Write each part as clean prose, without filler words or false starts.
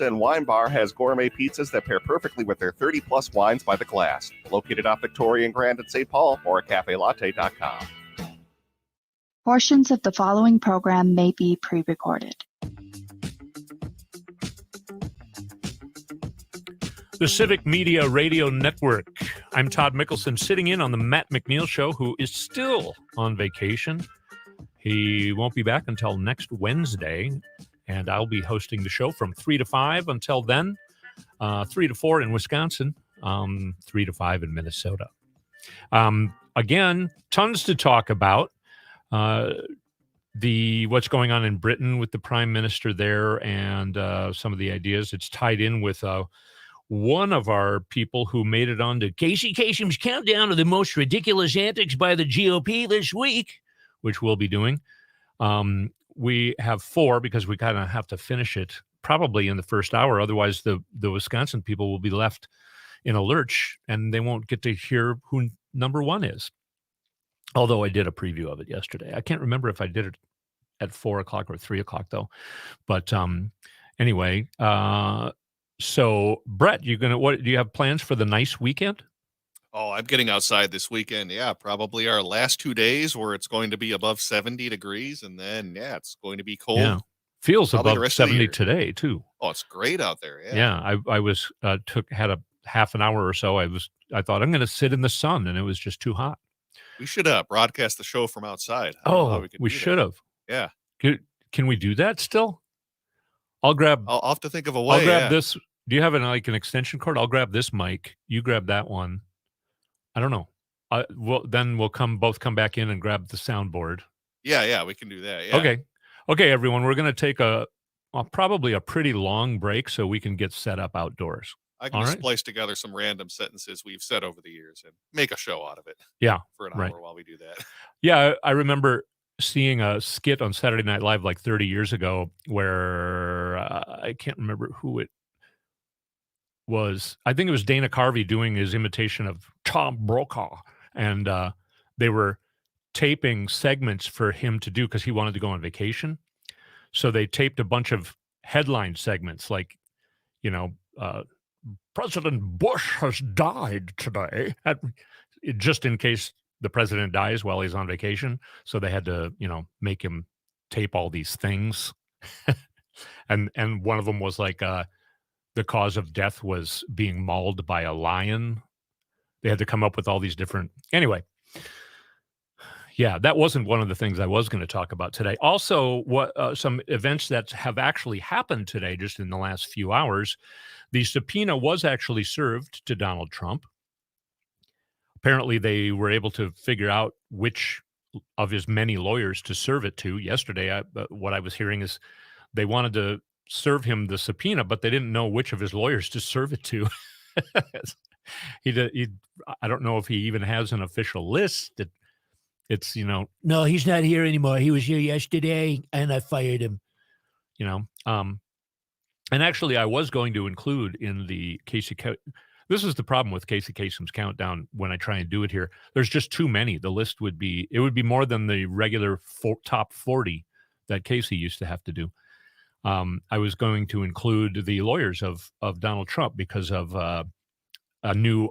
and Wine Bar has gourmet pizzas that pair perfectly with their 30-plus wines by the glass. Located off Victoria and Grand at St. Paul or at cafelatte.com. Portions of the following program may be pre-recorded. The Civic Media Radio Network. I'm Todd Mikkelson, sitting in on the Matt McNeil Show, who is still on vacation. He won't be back until next Wednesday, and I'll be hosting the show from 3 to 5 until then, 3 to 4 in Wisconsin, 3 to 5 in Minnesota. Again, tons to talk about. What's going on in Britain with the Prime Minister there and some of the ideas. It's tied in with one of our people who made it on to Casey Kasem's countdown of the most ridiculous antics by the GOP this week, which we'll be doing. We have 4 because we kind of have to finish it probably in the first hour. Otherwise, the Wisconsin people will be left in a lurch and they won't get to hear who number 1 is. Although I did a preview of it yesterday. I can't remember if I did it at 4 o'clock or 3 o'clock though. But anyway, so Brett, what do you have plans for the nice weekend? Oh, I'm getting outside this weekend. Yeah, probably our last 2 days where it's going to be above 70 degrees. And then, it's going to be cold. Yeah. Feels probably above 70 today, too. Oh, it's great out there. Yeah, I was had a half an hour or so. I thought I'm going to sit in the sun, and it was just too hot. We should broadcast the show from outside. We should have. Yeah. Can we do that still? I'll have to think of a way. I'll grab this. Do you have an extension cord? I'll grab this mic. You grab that one. I don't know. Then we'll both come back in and grab the soundboard. Yeah, we can do that. Yeah. Okay, everyone. We're going to take probably a pretty long break so we can get set up outdoors. I can splice together some random sentences we've said over the years and make a show out of it. Yeah, for an hour while we do that. Yeah, I remember seeing a skit on Saturday Night Live like 30 years ago where I can't remember who it was. I think it was Dana Carvey doing his imitation of Tom Brokaw, and they were taping segments for him to do because he wanted to go on vacation. So they taped a bunch of headline segments like, President Bush has died today, just in case the president dies while he's on vacation. So they had to, make him tape all these things. and one of them was like, the cause of death was being mauled by a lion. They had to come up with all these different... Anyway, yeah, that wasn't one of the things I was going to talk about today. Also, some events that have actually happened today, just in the last few hours. The subpoena was actually served to Donald Trump. Apparently, they were able to figure out which of his many lawyers to serve it to. Yesterday, what I was hearing is they wanted to serve him the subpoena, but they didn't know which of his lawyers to serve it to. I don't know if he even has an official list. It's no, he's not here anymore. He was here yesterday, and I fired him. And actually, I was going to include in the Casey. This is the problem with Casey Kasem's countdown. When I try and do it here, there's just too many. The list would be more than the regular top 40 that Casey used to have to do. I was going to include the lawyers of Donald Trump because of a new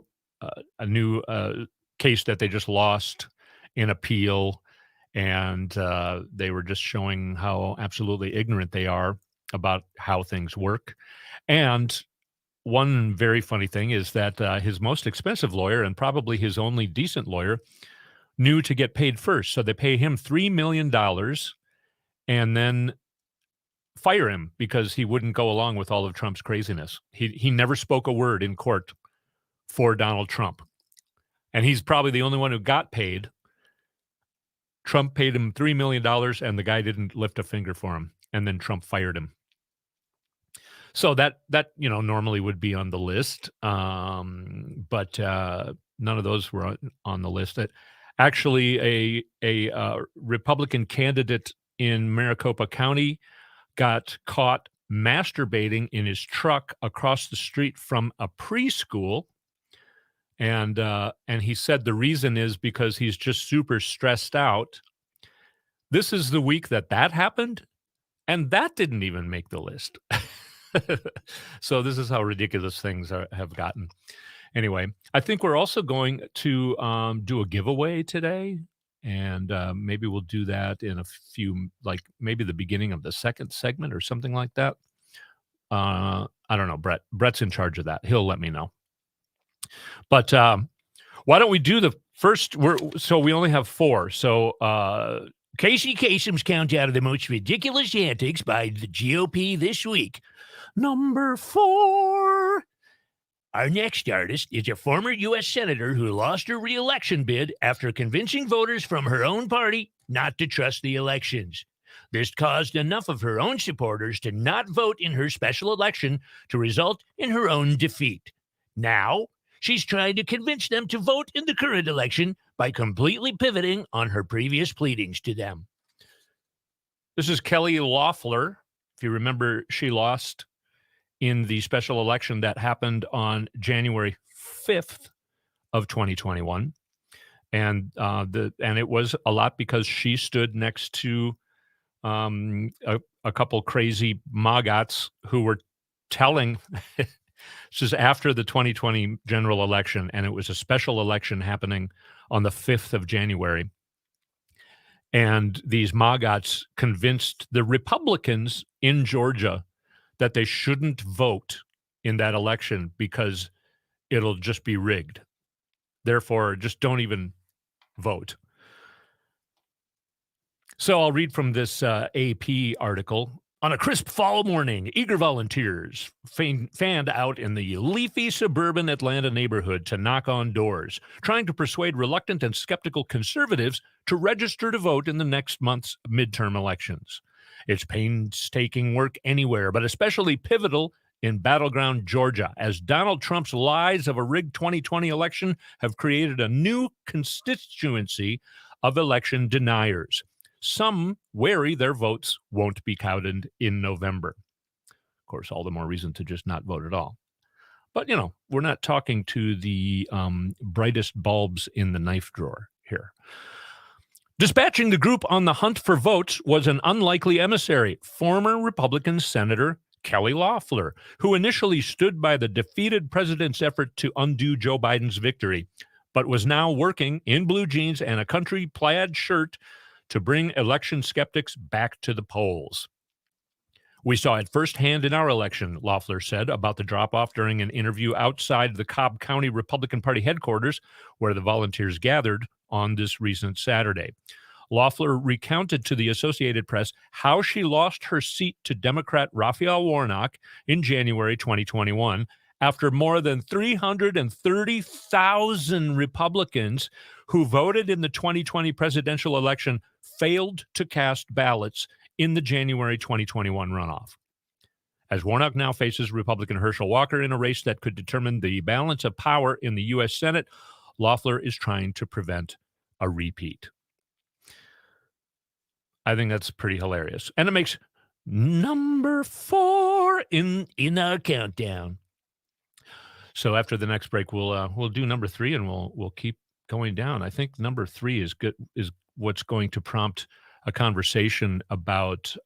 case that they just lost in appeal, and they were just showing how absolutely ignorant they are about how things work. And one very funny thing is that his most expensive lawyer and probably his only decent lawyer knew to get paid first. So they pay him $3 million and then fire him because he wouldn't go along with all of Trump's craziness. He never spoke a word in court for Donald Trump. And he's probably the only one who got paid. Trump paid him $3 million and the guy didn't lift a finger for him. And then Trump fired him. So that normally would be on the list. But none of those were on the list. Actually, a Republican candidate in Maricopa County got caught masturbating in his truck across the street from a preschool. And he said the reason is because he's just super stressed out. This is the week that happened, and that didn't even make the list. So this is how ridiculous things have gotten. Anyway, I think we're also going to do a giveaway today, and maybe we'll do that in a few, like maybe the beginning of the second segment or something like that. I don't know, Brett. Brett's in charge of that. He'll let me know. But why don't we do the first? So we only have 4. So Casey Kasem's countdown of the most ridiculous antics by the GOP this week. Number 4. Our next artist is a former U.S. Senator who lost her re-election bid after convincing voters from her own party not to trust the elections. This caused enough of her own supporters to not vote in her special election to result in her own defeat. Now, she's trying to convince them to vote in the current election by completely pivoting on her previous pleadings to them. This is Kelly Loeffler. If you remember, she lost in the special election that happened on January 5th of 2021. And it was a lot because she stood next to a couple crazy maggots who were telling, this is after the 2020 general election, and it was a special election happening on the 5th of January. And these maggots convinced the Republicans in Georgia that they shouldn't vote in that election because it'll just be rigged. Therefore, just don't even vote. So I'll read from this AP article. On a crisp fall morning, eager volunteers fanned out in the leafy suburban Atlanta neighborhood to knock on doors, trying to persuade reluctant and skeptical conservatives to register to vote in the next month's midterm elections. It's painstaking work anywhere, but especially pivotal in battleground Georgia, as Donald Trump's lies of a rigged 2020 election have created a new constituency of election deniers. Some wary their votes won't be counted in November. Of course, all the more reason to just not vote at all. But, we're not talking to the brightest bulbs in the knife drawer here. Dispatching the group on the hunt for votes was an unlikely emissary, former Republican Senator Kelly Loeffler, who initially stood by the defeated president's effort to undo Joe Biden's victory, but was now working in blue jeans and a country plaid shirt to bring election skeptics back to the polls. We saw it firsthand in our election, Loeffler said about the drop-off during an interview outside the Cobb County Republican Party headquarters, where the volunteers gathered on this recent Saturday. Loeffler recounted to the Associated Press how she lost her seat to Democrat Raphael Warnock in January 2021 after more than 330,000 Republicans who voted in the 2020 presidential election failed to cast ballots in the January 2021 runoff. As Warnock now faces Republican Herschel Walker in a race that could determine the balance of power in the U.S. Senate, Loeffler is trying to prevent a repeat. I think that's pretty hilarious. And it makes number 4 in our countdown. So after the next break, we'll do number 3 and we'll keep going down. I think number 3 is what's going to prompt a conversation about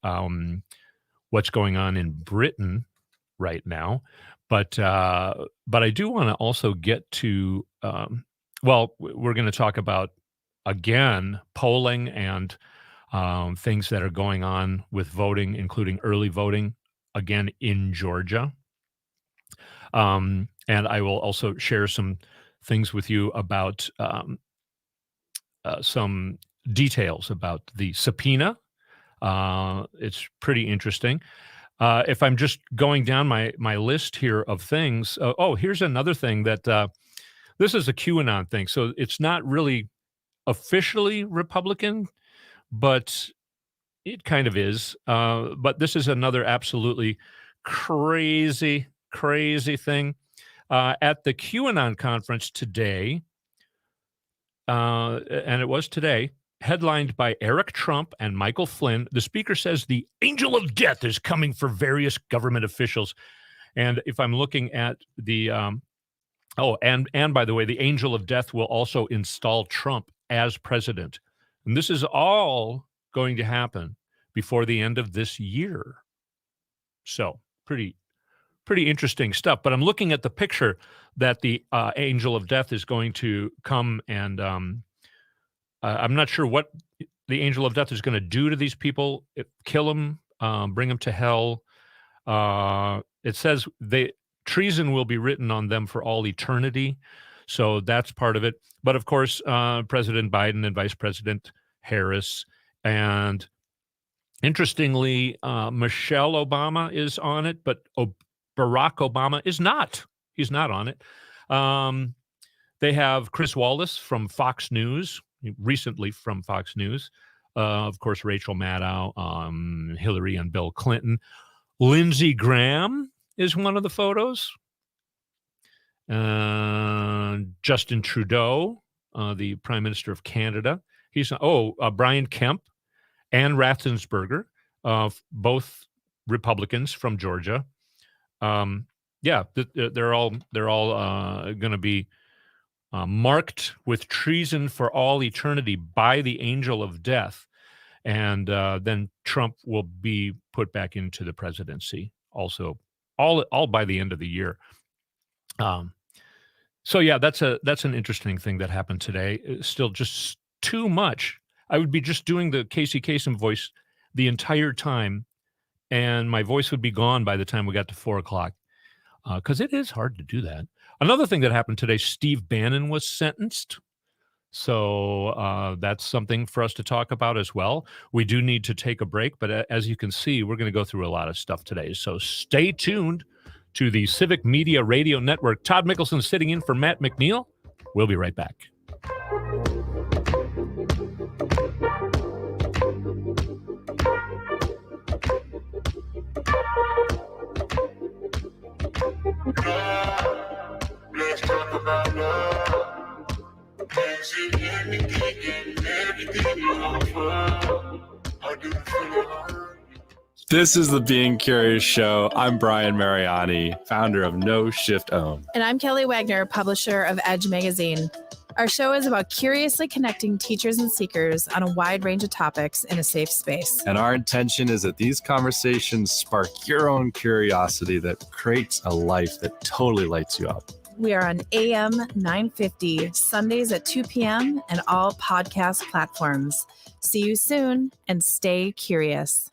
what's going on in Britain right now. But I do want to also get to we're going to talk about again polling and things that are going on with voting, including early voting again in Georgia. And I will also share some things with you about some details about the subpoena. It's pretty interesting. If I'm just going down my list here of things, here's another thing that this is a QAnon thing. So it's not really officially Republican, but it kind of is. But this is another absolutely crazy thing. At the QAnon conference today, and it was today, headlined by Eric Trump and Michael Flynn, the speaker says the angel of death is coming for various government officials. And if I'm looking at the, and by the way, the angel of death will also install Trump as president. And this is all going to happen before the end of this year. So pretty pretty interesting stuff. But I'm looking at the picture that the angel of death is going to come, and I'm not sure what the angel of death is going to do to these people. Kill them, bring them to hell. It says treason will be written on them for all eternity. So that's part of it. But of course, President Biden and Vice President Harris, and interestingly, Michelle Obama is on it, but Barack Obama is not. He's not on it. They have Chris Wallace from Fox News, recently from Fox News. Of course, Rachel Maddow, Hillary and Bill Clinton. Lindsey Graham is one of the photos. Justin Trudeau, the Prime Minister of Canada. He's Brian Kemp and Raffensperger, both Republicans from Georgia. They're all going to be marked with treason for all eternity by the angel of death. And then Trump will be put back into the presidency also, all by the end of the year. That's an interesting thing that happened today. It's still just too much. I would be just doing the Casey Kasem voice the entire time, and my voice would be gone by the time we got to 4:00, because it is hard to do that. Another thing that happened today, Steve Bannon was sentenced. So that's something for us to talk about as well. We do need to take a break, but as you can see, we're going to go through a lot of stuff today. So stay tuned to the Civic Media Radio Network. Todd Mikkelson sitting in for Matt McNeil. We'll be right back. Let's talk about love. Everything you offer. I do feel it. This is the Being Curious Show. I'm Brian Mariani, founder of No Shift Own. And I'm Kelly Wagner, publisher of Edge Magazine. Our show is about curiously connecting teachers and seekers on a wide range of topics in a safe space. And our intention is that these conversations spark your own curiosity that creates a life that totally lights you up. We are on AM 950, Sundays at 2 p.m. and all podcast platforms. See you soon and stay curious.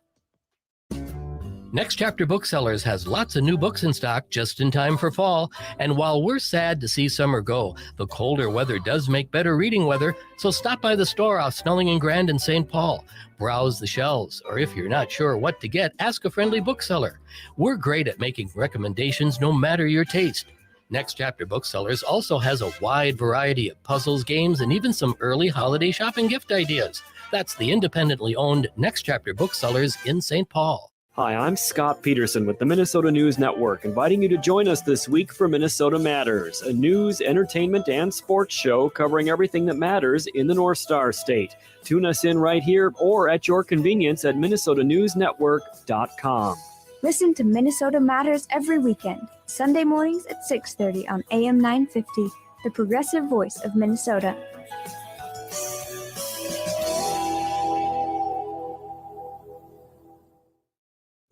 Next Chapter Booksellers has lots of new books in stock just in time for fall. And while we're sad to see summer go, the colder weather does make better reading weather. So stop by the store off Snelling and Grand in St. Paul. Browse the shelves, or if you're not sure what to get, ask a friendly bookseller. We're great at making recommendations no matter your taste. Next Chapter Booksellers also has a wide variety of puzzles, games, and even some early holiday shopping gift ideas. That's the independently owned Next Chapter Booksellers in St. Paul. Hi, I'm Scott Peterson with the Minnesota News Network, inviting you to join us this week for Minnesota Matters, a news, entertainment, and sports show covering everything that matters in the North Star State. Tune us in right here or at your convenience at minnesotanewsnetwork.com. Listen to Minnesota Matters every weekend, Sunday mornings at 6:30 on AM 950, the progressive voice of Minnesota.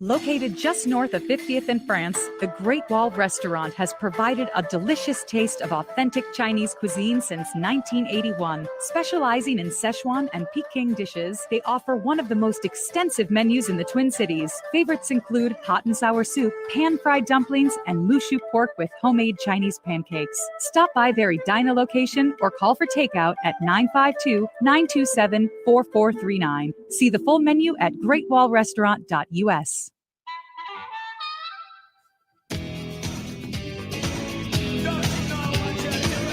Located just north of 50th in France, the Great Wall Restaurant has provided a delicious taste of authentic Chinese cuisine since 1981. Specializing in Szechuan and Peking dishes, they offer one of the most extensive menus in the Twin Cities. Favorites include hot and sour soup, pan-fried dumplings, and mushu pork with homemade Chinese pancakes. Stop by their Edina location or call for takeout at 952-927-4439. See the full menu at greatwallrestaurant.us.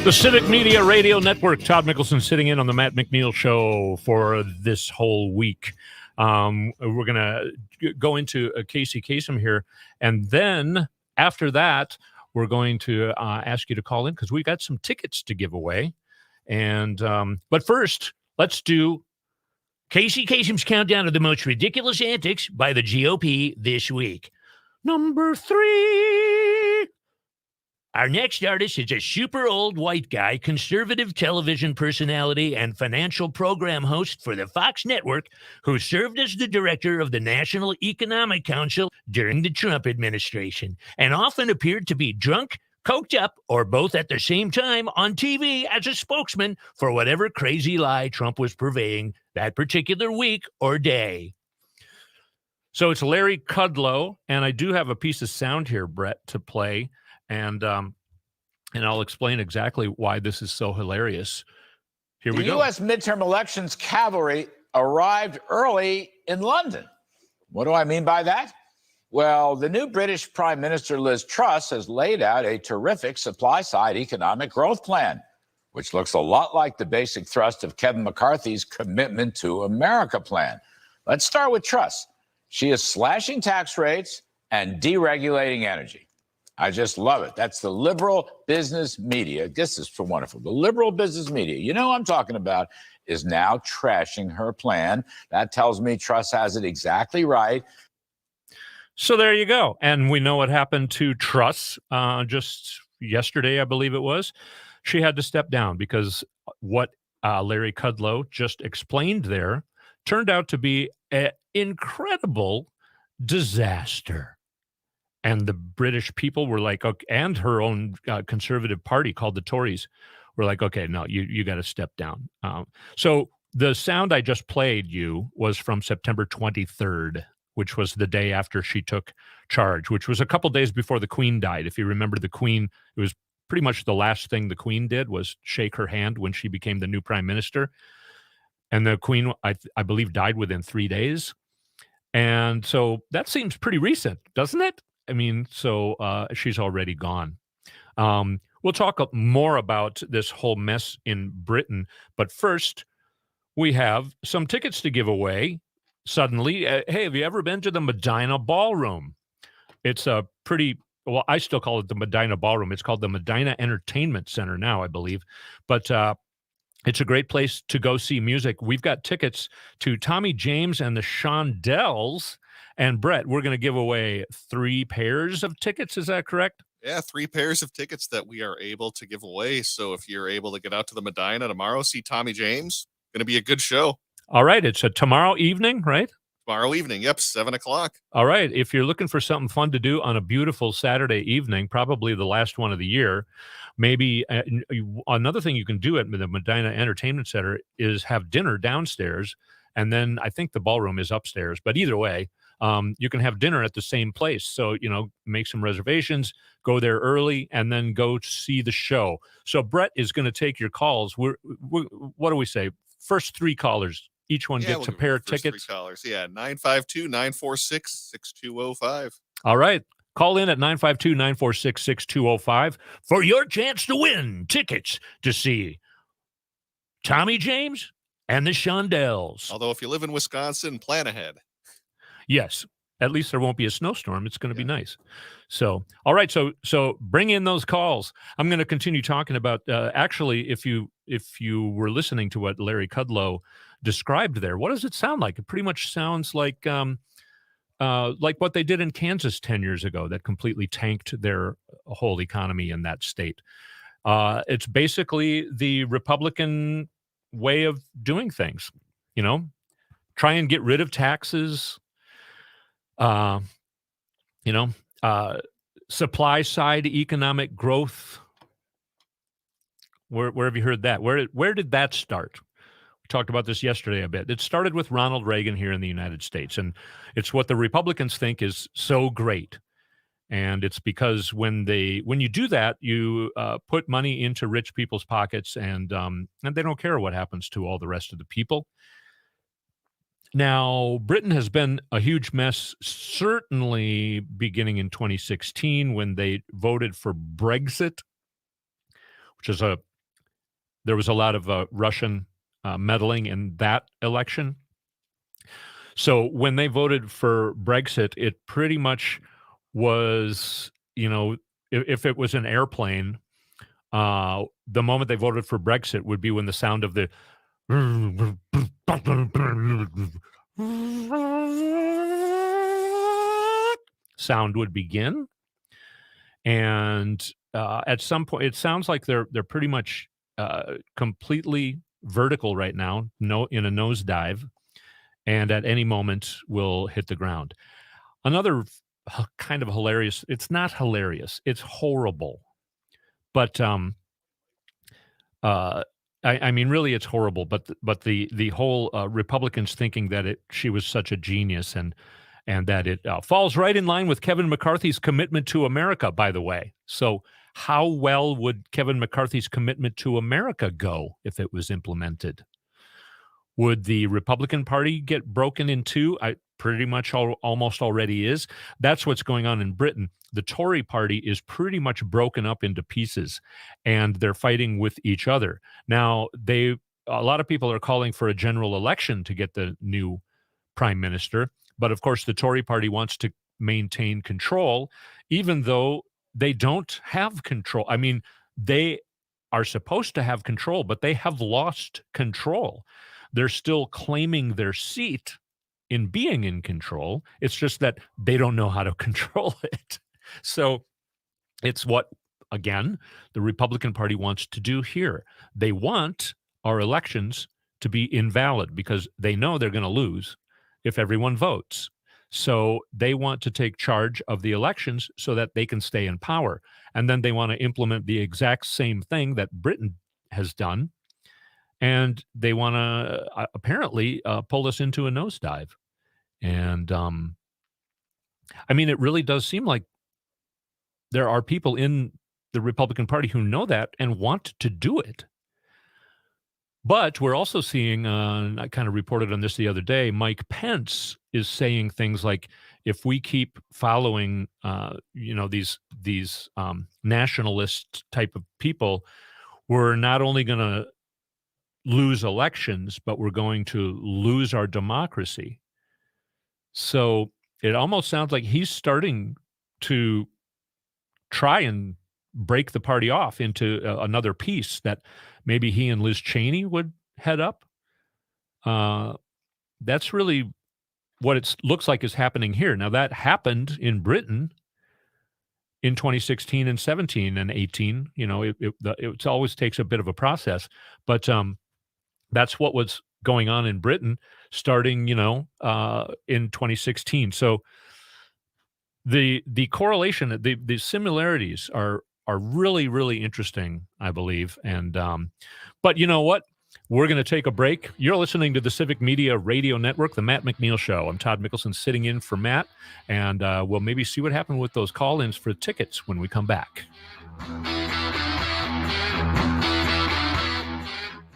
The Civic Media Radio Network. Todd Mikkelson sitting in on the Matt McNeil Show for this whole week. We're going to go into Casey Kasem here. And then after that, we're going to ask you to call in because we got some tickets to give away. And but first, let's do Casey Kasem's countdown of the most ridiculous antics by the GOP this week. number 3. Our next artist is a super old white guy, conservative television personality, and financial program host for the Fox network, who served as the director of the National Economic Council during the Trump administration, and often appeared to be drunk, coked up, or both at the same time on TV as a spokesman for whatever crazy lie Trump was purveying that particular week or day. So it's Larry Kudlow, and I do have a piece of sound here, Brett, to play. And I'll explain exactly why this is so hilarious. Here we The go. U.S. midterm elections cavalry arrived early in London. What do I mean by that? Well, the new British Prime Minister Liz Truss has laid out a terrific supply-side economic growth plan, which looks a lot like the basic thrust of Kevin McCarthy's Commitment to America plan. Let's start with Truss. She is slashing tax rates and deregulating energy. I just love it. That's the liberal business media. This is for wonderful. The liberal business media, you know what I'm talking about, is now trashing her plan. That tells me Truss has it exactly right. So there you go. And we know what happened to Truss just yesterday, I believe it was. She had to step down because what Larry Kudlow just explained there turned out to be an incredible disaster. And the British people were like, okay, and her own conservative party called the Tories were like, okay, no, you got to step down. So the sound I just played you was from September 23rd, which was the day after she took charge, which was a couple days before the Queen died. If you remember the Queen, it was pretty much the last thing the Queen did was shake her hand when she became the new prime minister. And the Queen, I believe, died within 3 days. And so that seems pretty recent, doesn't it? I mean, so she's already gone. We'll talk more about this whole mess in Britain. But first, we have some tickets to give away. Suddenly, hey, have you ever been to the Medina Ballroom? It's a pretty, well, I still call it the Medina Ballroom. It's called the Medina Entertainment Center now, I believe. But it's a great place to go see music. We've got tickets to Tommy James and the Shondells. And Brett, we're going to give away 3 pairs of tickets. Is that correct? Yeah, 3 pairs of tickets that we are able to give away. So if you're able to get out to the Medina tomorrow, see Tommy James, going to be a good show. All right. It's a tomorrow evening, right? Tomorrow evening. Yep, 7:00. All right. If you're looking for something fun to do on a beautiful Saturday evening, probably the last one of the year, maybe another thing you can do at the Medina Entertainment Center is have dinner downstairs. And then I think the ballroom is upstairs. But either way, you can have dinner at the same place. So, make some reservations, go there early, and then go see the show. So Brett is going to take your calls. We're what do we say? First 3 callers. Each one gets a pair of tickets. 3 callers. Yeah, 952-946-6205. All right. Call in at 952-946-6205 for your chance to win tickets to see Tommy James and the Shondells. Although if you live in Wisconsin, plan ahead. Yes. At least there won't be a snowstorm. It's going to be nice. So, all right. So bring in those calls. I'm going to continue talking about, actually, if you were listening to what Larry Kudlow described there, what does it sound like? It pretty much sounds like what they did in Kansas 10 years ago that completely tanked their whole economy in that state. It's basically the Republican way of doing things, try and get rid of taxes, supply side economic growth. Where have you heard that? Where did that start? We talked about this yesterday a bit. It started with Ronald Reagan here in the United States, and it's what the Republicans think is so great. And it's because when you do that, you put money into rich people's pockets, and they don't care what happens to all the rest of the people. Now, Britain has been a huge mess, certainly beginning in 2016 when they voted for Brexit, which is there was a lot of Russian meddling in that election. So when they voted for Brexit, it pretty much was, if it was an airplane, the moment they voted for Brexit would be when the sound of the sound would begin. And at some point, it sounds like they're pretty much completely vertical right now, in a nosedive, and at any moment will hit the ground. Another kind of hilarious, it's not hilarious, it's horrible. But I mean, really, it's horrible. But the whole Republicans thinking that she was such a genius, and that it falls right in line with Kevin McCarthy's commitment to America, by the way. So how well would Kevin McCarthy's commitment to America go if it was implemented? Would the Republican Party get broken in two? Pretty much almost already is. That's what's going on in Britain. The Tory party is pretty much broken up into pieces, and they're fighting with each other. Now, a lot of people are calling for a general election to get the new prime minister. But of course, the Tory party wants to maintain control, even though they don't have control. I mean, they are supposed to have control, but they have lost control. They're still claiming their seat in being in control. It's just that they don't know how to control it. So it's what, again, the Republican Party wants to do here. They want our elections to be invalid because they know they're going to lose if everyone votes. So they want to take charge of the elections so that they can stay in power. And then they want to implement the exact same thing that Britain has done. And they want to apparently pull us into a nosedive. And I mean, it really does seem like there are people in the Republican Party who know that and want to do it. But we're also seeing, I kind of reported on this the other day, Mike Pence is saying things like, if we keep following, these nationalist type of people, we're not only going to lose elections, but we're going to lose our democracy. So it almost sounds like he's starting to try and break the party off into another piece that maybe he and Liz Cheney would head up. That's really what it looks like is happening here. Now, that happened in Britain in 2016 and 17 and 18. You know, it always takes a bit of a process, but that's what was going on in Britain starting, in 2016. So the correlation, the similarities are really, really interesting, I believe. And but you know what? We're going to take a break. You're listening to the Civic Media Radio Network, the Matt McNeil Show. I'm Todd Mikkelson sitting in for Matt, and we'll maybe see what happened with those call-ins for tickets when we come back.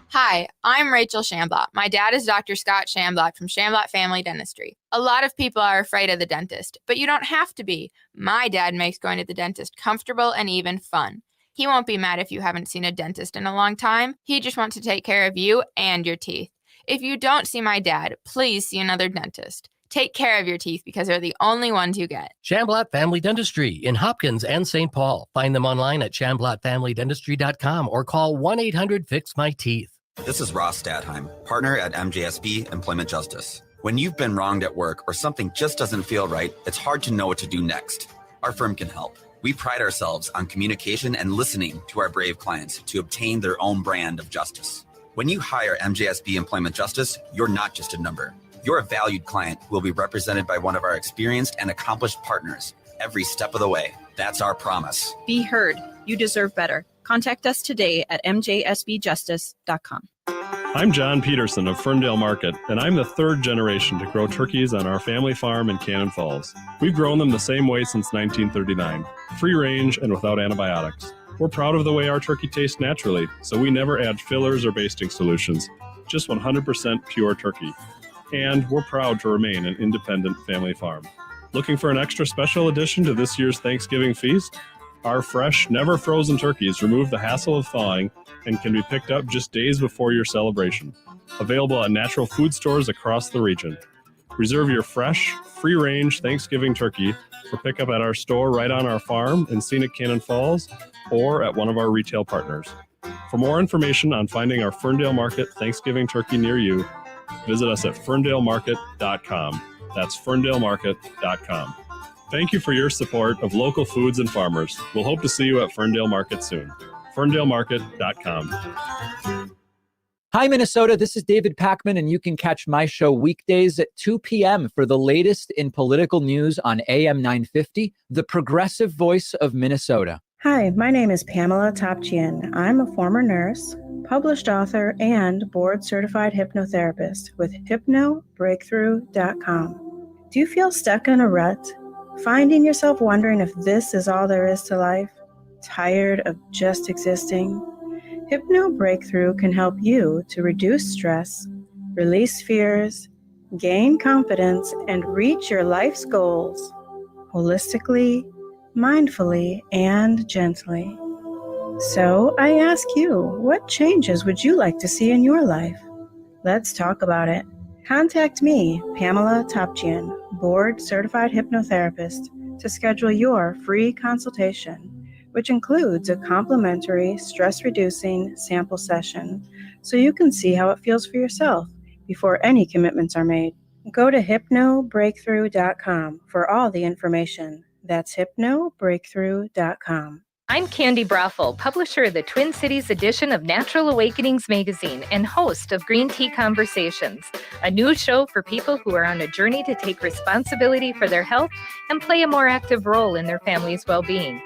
Hi, I'm Rachel Shamblatt. My dad is Dr. Scott Shamblatt from Shamblatt Family Dentistry. A lot of people are afraid of the dentist, but you don't have to be. My dad makes going to the dentist comfortable and even fun. He won't be mad if you haven't seen a dentist in a long time. He just wants to take care of you and your teeth. If you don't see my dad, please see another dentist. Take care of your teeth because they're the only ones you get. Shamblatt Family Dentistry in Hopkins and St. Paul. Find them online at shamblattfamilydentistry.com or call 1-800-FIX-MY-TEETH. This is Ross Stadheim, partner at MJSB Employment Justice. When you've been wronged at work or something just doesn't feel right, it's hard to know what to do next. Our firm can help. We pride ourselves on communication and listening to our brave clients to obtain their own brand of justice. When you hire MJSB Employment Justice, you're not just a number. You're a valued client who will be represented by one of our experienced and accomplished partners every step of the way. That's our promise. Be heard. You deserve better. Contact us today at mjsbjustice.com. I'm John Peterson of Ferndale Market, and I'm the third generation to grow turkeys on our family farm in Cannon Falls. We've grown them the same way since 1939, free range and without antibiotics. We're proud of the way our turkey tastes naturally, so we never add fillers or basting solutions, just 100% pure turkey. And we're proud to remain an independent family farm. Looking for an extra special addition to this year's Thanksgiving feast? Our fresh, never frozen turkeys remove the hassle of thawing and can be picked up just days before your celebration. Available at natural food stores across the region. Reserve your fresh, free-range Thanksgiving turkey for pickup at our store right on our farm in scenic Cannon Falls or at one of our retail partners. For more information on finding our Ferndale Market Thanksgiving turkey near you, visit us at ferndalemarket.com. That's ferndalemarket.com. Thank you for your support of local foods and farmers. We'll hope to see you at Ferndale Market soon. FerndaleMarket.com. Hi, Minnesota. This is David Packman, and you can catch my show weekdays at 2 p.m. for the latest in political news on AM 950, the progressive voice of Minnesota. Hi, my name is Pamela Topchian. I'm a former nurse, published author, and board-certified hypnotherapist with hypnobreakthrough.com. Do you feel stuck in a rut? Finding yourself wondering if this is all there is to life? Tired of just existing? Hypno Breakthrough can help you to reduce stress, release fears, gain confidence, and reach your life's goals holistically, mindfully, and gently. So I ask you, what changes would you like to see in your life? Let's talk about it. Contact me, Pamela Topchian, board-certified hypnotherapist, to schedule your free consultation, which includes a complimentary stress-reducing sample session, so you can see how it feels for yourself before any commitments are made. Go to hypnobreakthrough.com for all the information. That's hypnobreakthrough.com. I'm Candy Brothel, publisher of the Twin Cities edition of Natural Awakenings magazine and host of Green Tea Conversations, a new show for people who are on a journey to take responsibility for their health and play a more active role in their family's well-being.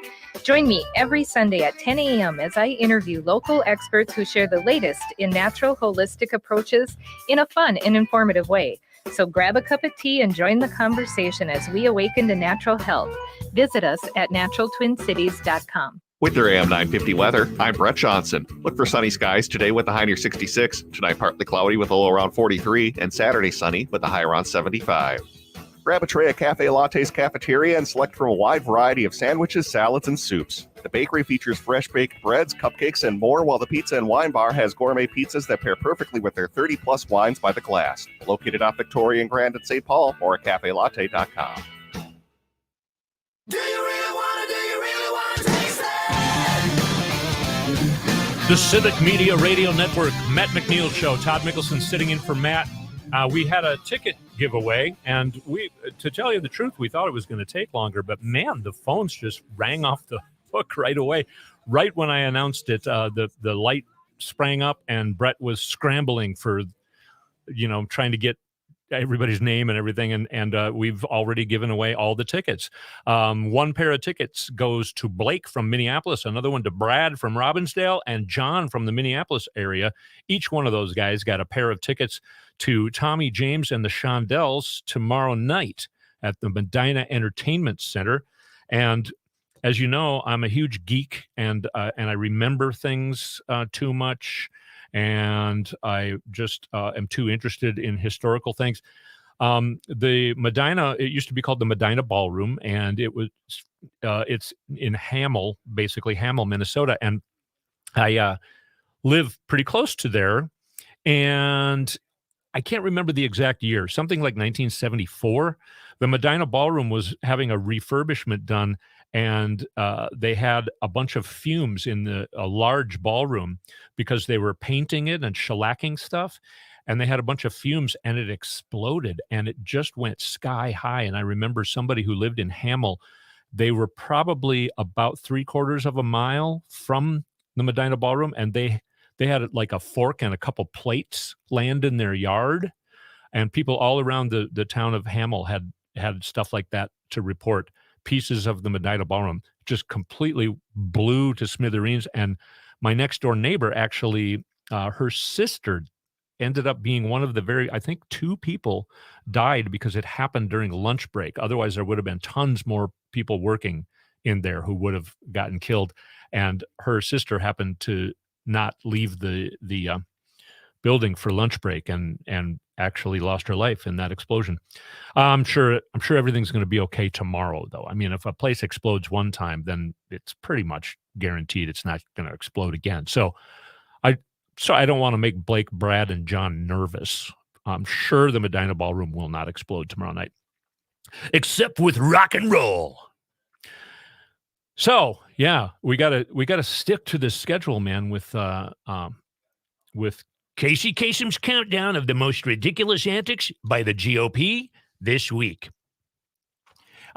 Join me every Sunday at 10 a.m. as I interview local experts who share the latest in natural holistic approaches in a fun and informative way. So grab a cup of tea and join the conversation as we awaken to natural health. Visit us at naturaltwincities.com. With your AM 950 weather, I'm Brett Johnson. Look for sunny skies today with a high near 66. Tonight, partly cloudy with a low around 43. And Saturday, sunny with a high around 75. Grab a tray of Cafe Latte's Cafeteria and select from a wide variety of sandwiches, salads, and soups. The bakery features fresh baked breads, cupcakes, and more, while the pizza and wine bar has gourmet pizzas that pair perfectly with their 30-plus wines by the glass. Located off Victoria and Grand at St. Paul or at cafelatte.com. The Civic Media Radio Network, Matt McNeil Show. Todd Mikkelson sitting in for Matt. We had a ticket giveaway, and to tell you the truth, we thought it was going to take longer, but man, the phones just rang off the hook right away. Right when I announced it, the light sprang up, and Brett was scrambling for, trying to get everybody's name and everything, and we've already given away all the tickets. One pair of tickets goes to Blake from Minneapolis, another one to Brad from Robbinsdale, and John from the Minneapolis area. Each one of those guys got a pair of tickets to Tommy James and the Shondells tomorrow night at the Medina Entertainment Center. And as you know, I'm a huge geek, and I remember things too much, and I just am too interested in historical things. The Medina, it used to be called the Medina Ballroom, and it's in Hamel, basically Hamel, Minnesota, and I live pretty close to there, and I can't remember the exact year, something like 1974. The Medina Ballroom was having a refurbishment done, and they had a bunch of fumes in a large ballroom because they were painting it and shellacking stuff, and they had a bunch of fumes, and it exploded, and it just went sky high. And I remember somebody who lived in Hamel, they were probably about 3/4 of a mile from the Medina Ballroom, and they had like a fork and a couple plates land in their yard, and people all around the town of Hamel had stuff like that to report. Pieces of the Medina Ballroom just completely blew to smithereens. And my next door neighbor, actually, her sister ended up being one of the I think 2 people died because it happened during lunch break. Otherwise, there would have been tons more people working in there who would have gotten killed. And her sister happened to not leave the building for lunch break and actually lost her life in that explosion. I'm sure everything's going to be okay tomorrow, though. I mean, if a place explodes one time, then it's pretty much guaranteed it's not going to explode again. So I don't want to make Blake, Brad, and John nervous. I'm sure the Medina Ballroom will not explode tomorrow night, except with rock and roll. So yeah, we gotta stick to this schedule, man. With Casey Kasem's countdown of the most ridiculous antics by the GOP this week.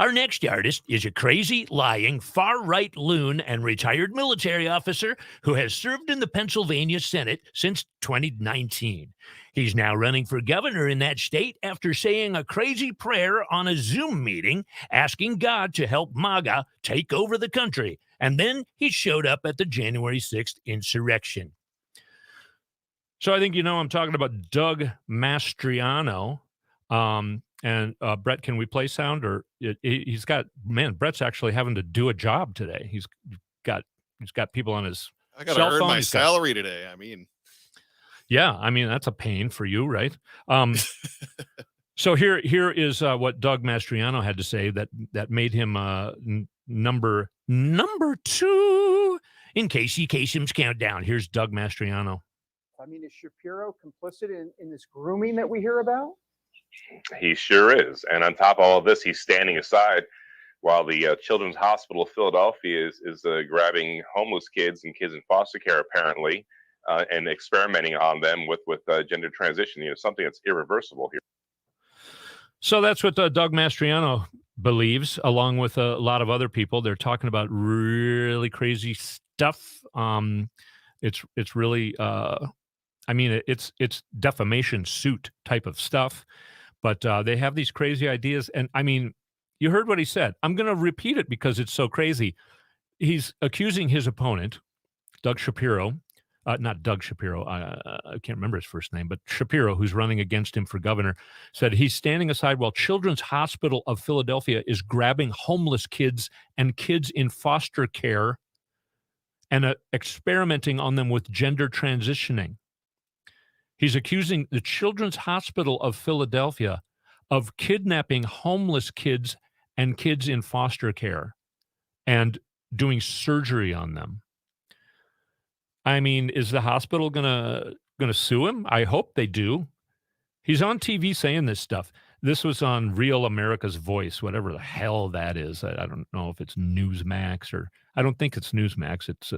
Our next artist is a crazy, lying, far-right loon and retired military officer who has served in the Pennsylvania Senate since 2019. He's now running for governor in that state after saying a crazy prayer on a Zoom meeting, asking God to help MAGA take over the country. And then he showed up at the January 6th insurrection. So I think I'm talking about Doug Mastriano. And Brett, can we play sound? Or he's got, Brett's actually having to do a job today. He's got people on his I got cell to earn phone. my He's got- salary today. I mean, yeah, that's a pain for you, right? So here is what Doug Mastriano had to say that made him number 2 in Casey Kasem's countdown. Here's Doug Mastriano. Is Shapiro complicit in this grooming that we hear about? He sure is. And on top of all of this, he's standing aside while the Children's Hospital of Philadelphia is grabbing homeless kids and kids in foster care, apparently, and experimenting on them with gender transition. Something that's irreversible here. So that's what Doug Mastriano believes, along with a lot of other people. They're talking about really crazy stuff. It's really, it's defamation suit type of stuff. But they have these crazy ideas. And you heard what he said. I'm going to repeat it because it's so crazy. He's accusing his opponent, Doug Shapiro, not Doug Shapiro. I can't remember his first name, but Shapiro, who's running against him for governor, said he's standing aside while Children's Hospital of Philadelphia is grabbing homeless kids and kids in foster care and experimenting on them with gender transitioning. He's accusing the Children's Hospital of Philadelphia of kidnapping homeless kids and kids in foster care and doing surgery on them. Is the hospital gonna sue him? I hope they do. He's on TV saying this stuff. This was on Real America's Voice, whatever the hell that is. I don't know if it's Newsmax or I don't think it's Newsmax. It's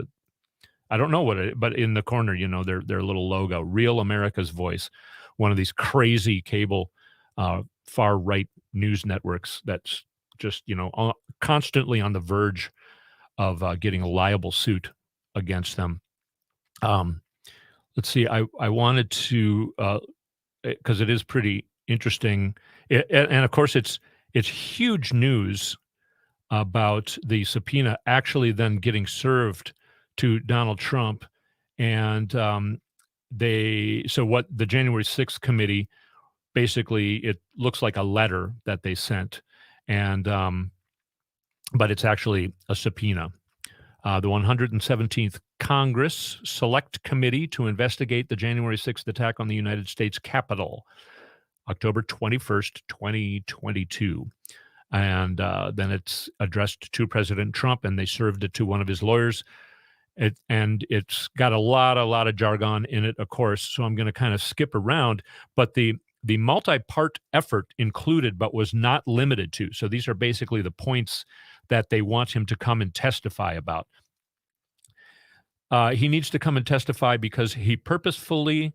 I don't know what it is, but in the corner, their little logo, Real America's Voice, one of these crazy cable far right news networks that's just, constantly on the verge of getting a liable suit against them. Let's see. I wanted to, because it is pretty interesting. And of course, it's huge news about the subpoena actually then getting served to Donald Trump. And what the January 6th committee, basically, it looks like a letter that they sent. And, but it's actually a subpoena. The 117th Congress Select Committee to investigate the January 6th attack on the United States Capitol, October 21st, 2022. And then it's addressed to President Trump, and they served it to one of his lawyers. And it's got a lot of jargon in it, of course, so I'm going to kind of skip around. But the multi-part effort included, but was not limited to. So these are basically the points that they want him to come and testify about. He needs to come and testify because he purposely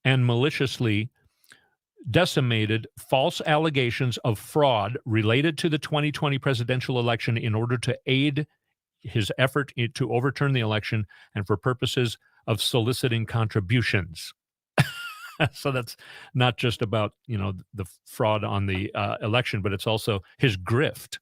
and maliciously decimated false allegations of fraud related to the 2020 presidential election in order to aid his effort to overturn the election and for purposes of soliciting contributions. So that's not just about, the fraud on the election, but it's also his grift.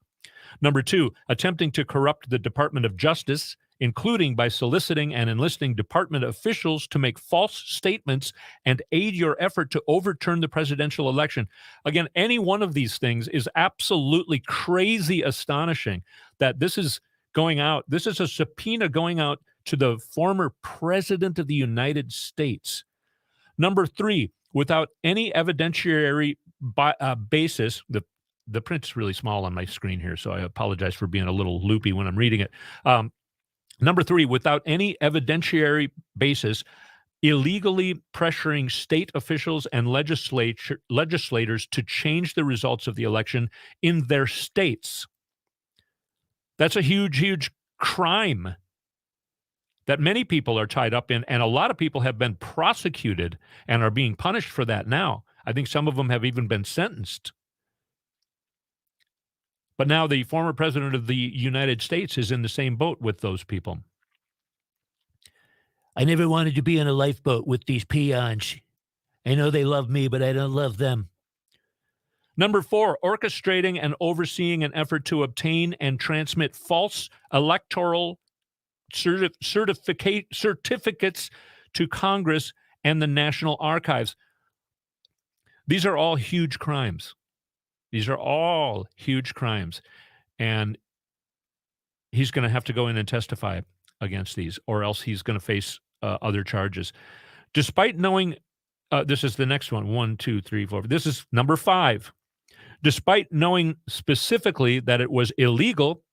Number 2, attempting to corrupt the Department of Justice, including by soliciting and enlisting department officials to make false statements and aid your effort to overturn the presidential election. Again, any one of these things is absolutely crazy astonishing that this is going out. This is a subpoena going out to the former president of the United States. Number 3, without any evidentiary basis, the print's really small on my screen here, so I apologize for being a little loopy when I'm reading it. Number 3, without any evidentiary basis, illegally pressuring state officials and legislators to change the results of the election in their states. That's a huge crime that many people are tied up in, and a lot of people have been prosecuted and are being punished for that now. I think some of them have even been sentenced. But now the former president of the United States is in the same boat with those people. I never wanted to be on a lifeboat with these peons. I know they love me, but I don't love them. Number 4, orchestrating and overseeing an effort to obtain and transmit false electoral certificates to Congress and the National Archives. These are all huge crimes. These are all huge crimes. And he's going to have to go in and testify against these, or else he's going to face other charges. Despite knowing, this is the next one, 1, 2, 3, 4. This is number 5. Despite knowing specifically that it was illegal,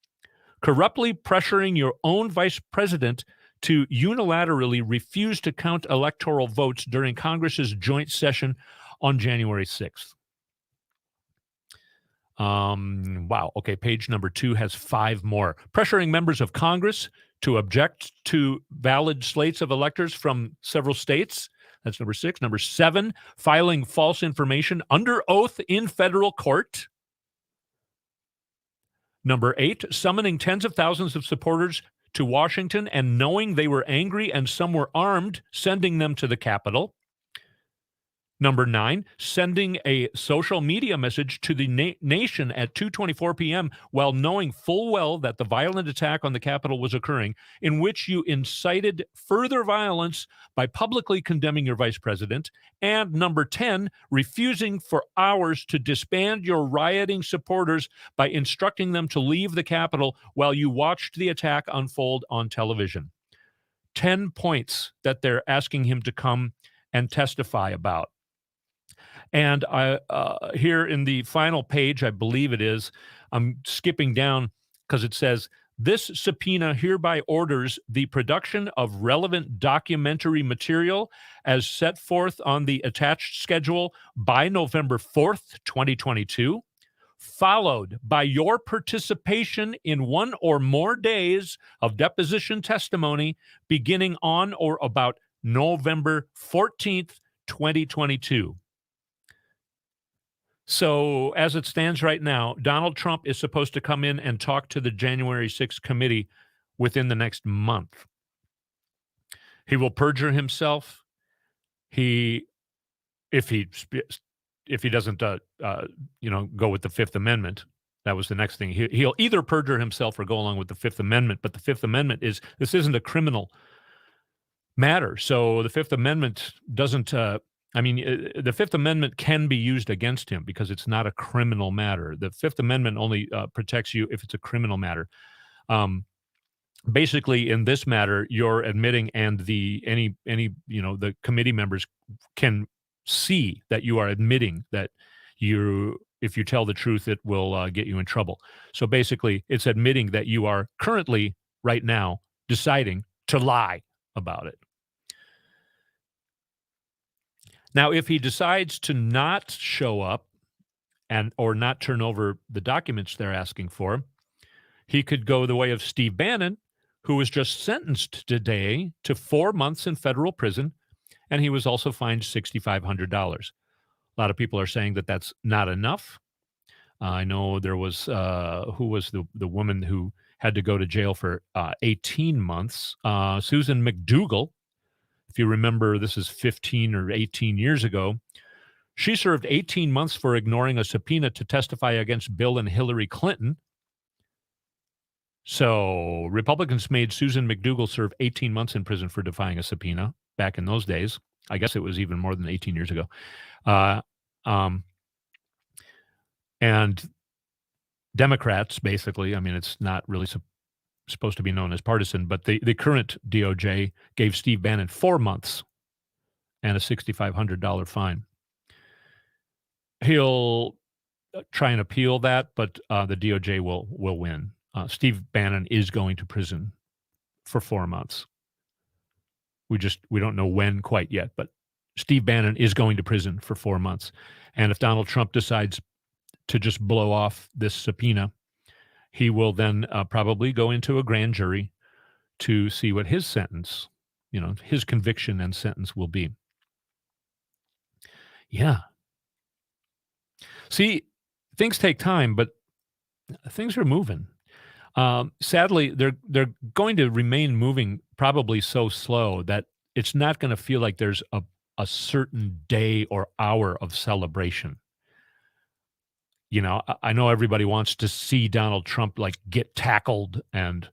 corruptly pressuring your own vice president to unilaterally refuse to count electoral votes during Congress's joint session on January 6th. Wow. Okay. Page number 2 has 5 more. Pressuring members of Congress to object to valid slates of electors from several states. That's number 6. Number 7, filing false information under oath in federal court. Number 8, summoning tens of thousands of supporters to Washington and knowing they were angry and some were armed, sending them to the Capitol. Number 9, sending a social media message to the nation at 2:24 p.m. while knowing full well that the violent attack on the Capitol was occurring, in which you incited further violence by publicly condemning your vice president. And number 10, refusing for hours to disband your rioting supporters by instructing them to leave the Capitol while you watched the attack unfold on television. 10 points that they're asking him to come and testify about. And here in the final page, I believe it is, I'm skipping down because it says, this subpoena hereby orders the production of relevant documentary material as set forth on the attached schedule by November 4th, 2022, followed by your participation in 1 or more days of deposition testimony beginning on or about November 14th, 2022. So as it stands right now, Donald Trump is supposed to come in and talk to the January 6th committee within the next month. He will perjure himself. If he doesn't, go with the Fifth Amendment, that was the next thing. He'll either perjure himself or go along with the Fifth Amendment. But the Fifth Amendment this isn't a criminal matter. So the Fifth Amendment doesn't. The Fifth Amendment can be used against him because it's not a criminal matter. The Fifth Amendment only protects you if it's a criminal matter. Basically, in this matter, you're admitting, and the committee members can see that you are admitting that if you tell the truth, it will get you in trouble. So basically, it's admitting that you are currently, right now, deciding to lie about it. Now, if he decides to not show up or not turn over the documents they're asking for, he could go the way of Steve Bannon, who was just sentenced today to 4 months in federal prison, and he was also fined $6,500. A lot of people are saying that that's not enough. I know there was, who was the woman who had to go to jail for 18 months? Susan McDougal. If you remember, this is 15 or 18 years ago. She served 18 months for ignoring a subpoena to testify against Bill and Hillary Clinton. So Republicans made Susan McDougal serve 18 months in prison for defying a subpoena back in those days. I guess it was even more than 18 years ago. And Democrats, basically, it's not really supposed to be known as partisan, but the current DOJ gave Steve Bannon 4 months and a $6,500 fine. He'll try and appeal that, but the DOJ will win. Steve Bannon is going to prison for 4 months. We don't know when quite yet, but Steve Bannon is going to prison for 4 months. And if Donald Trump decides to just blow off this subpoena, he will then probably go into a grand jury to see what his sentence, his conviction and sentence will be. Yeah. See, things take time, but things are moving. Sadly, they're going to remain moving probably so slow that it's not going to feel like there's a certain day or hour of celebration. I know everybody wants to see Donald Trump like get tackled and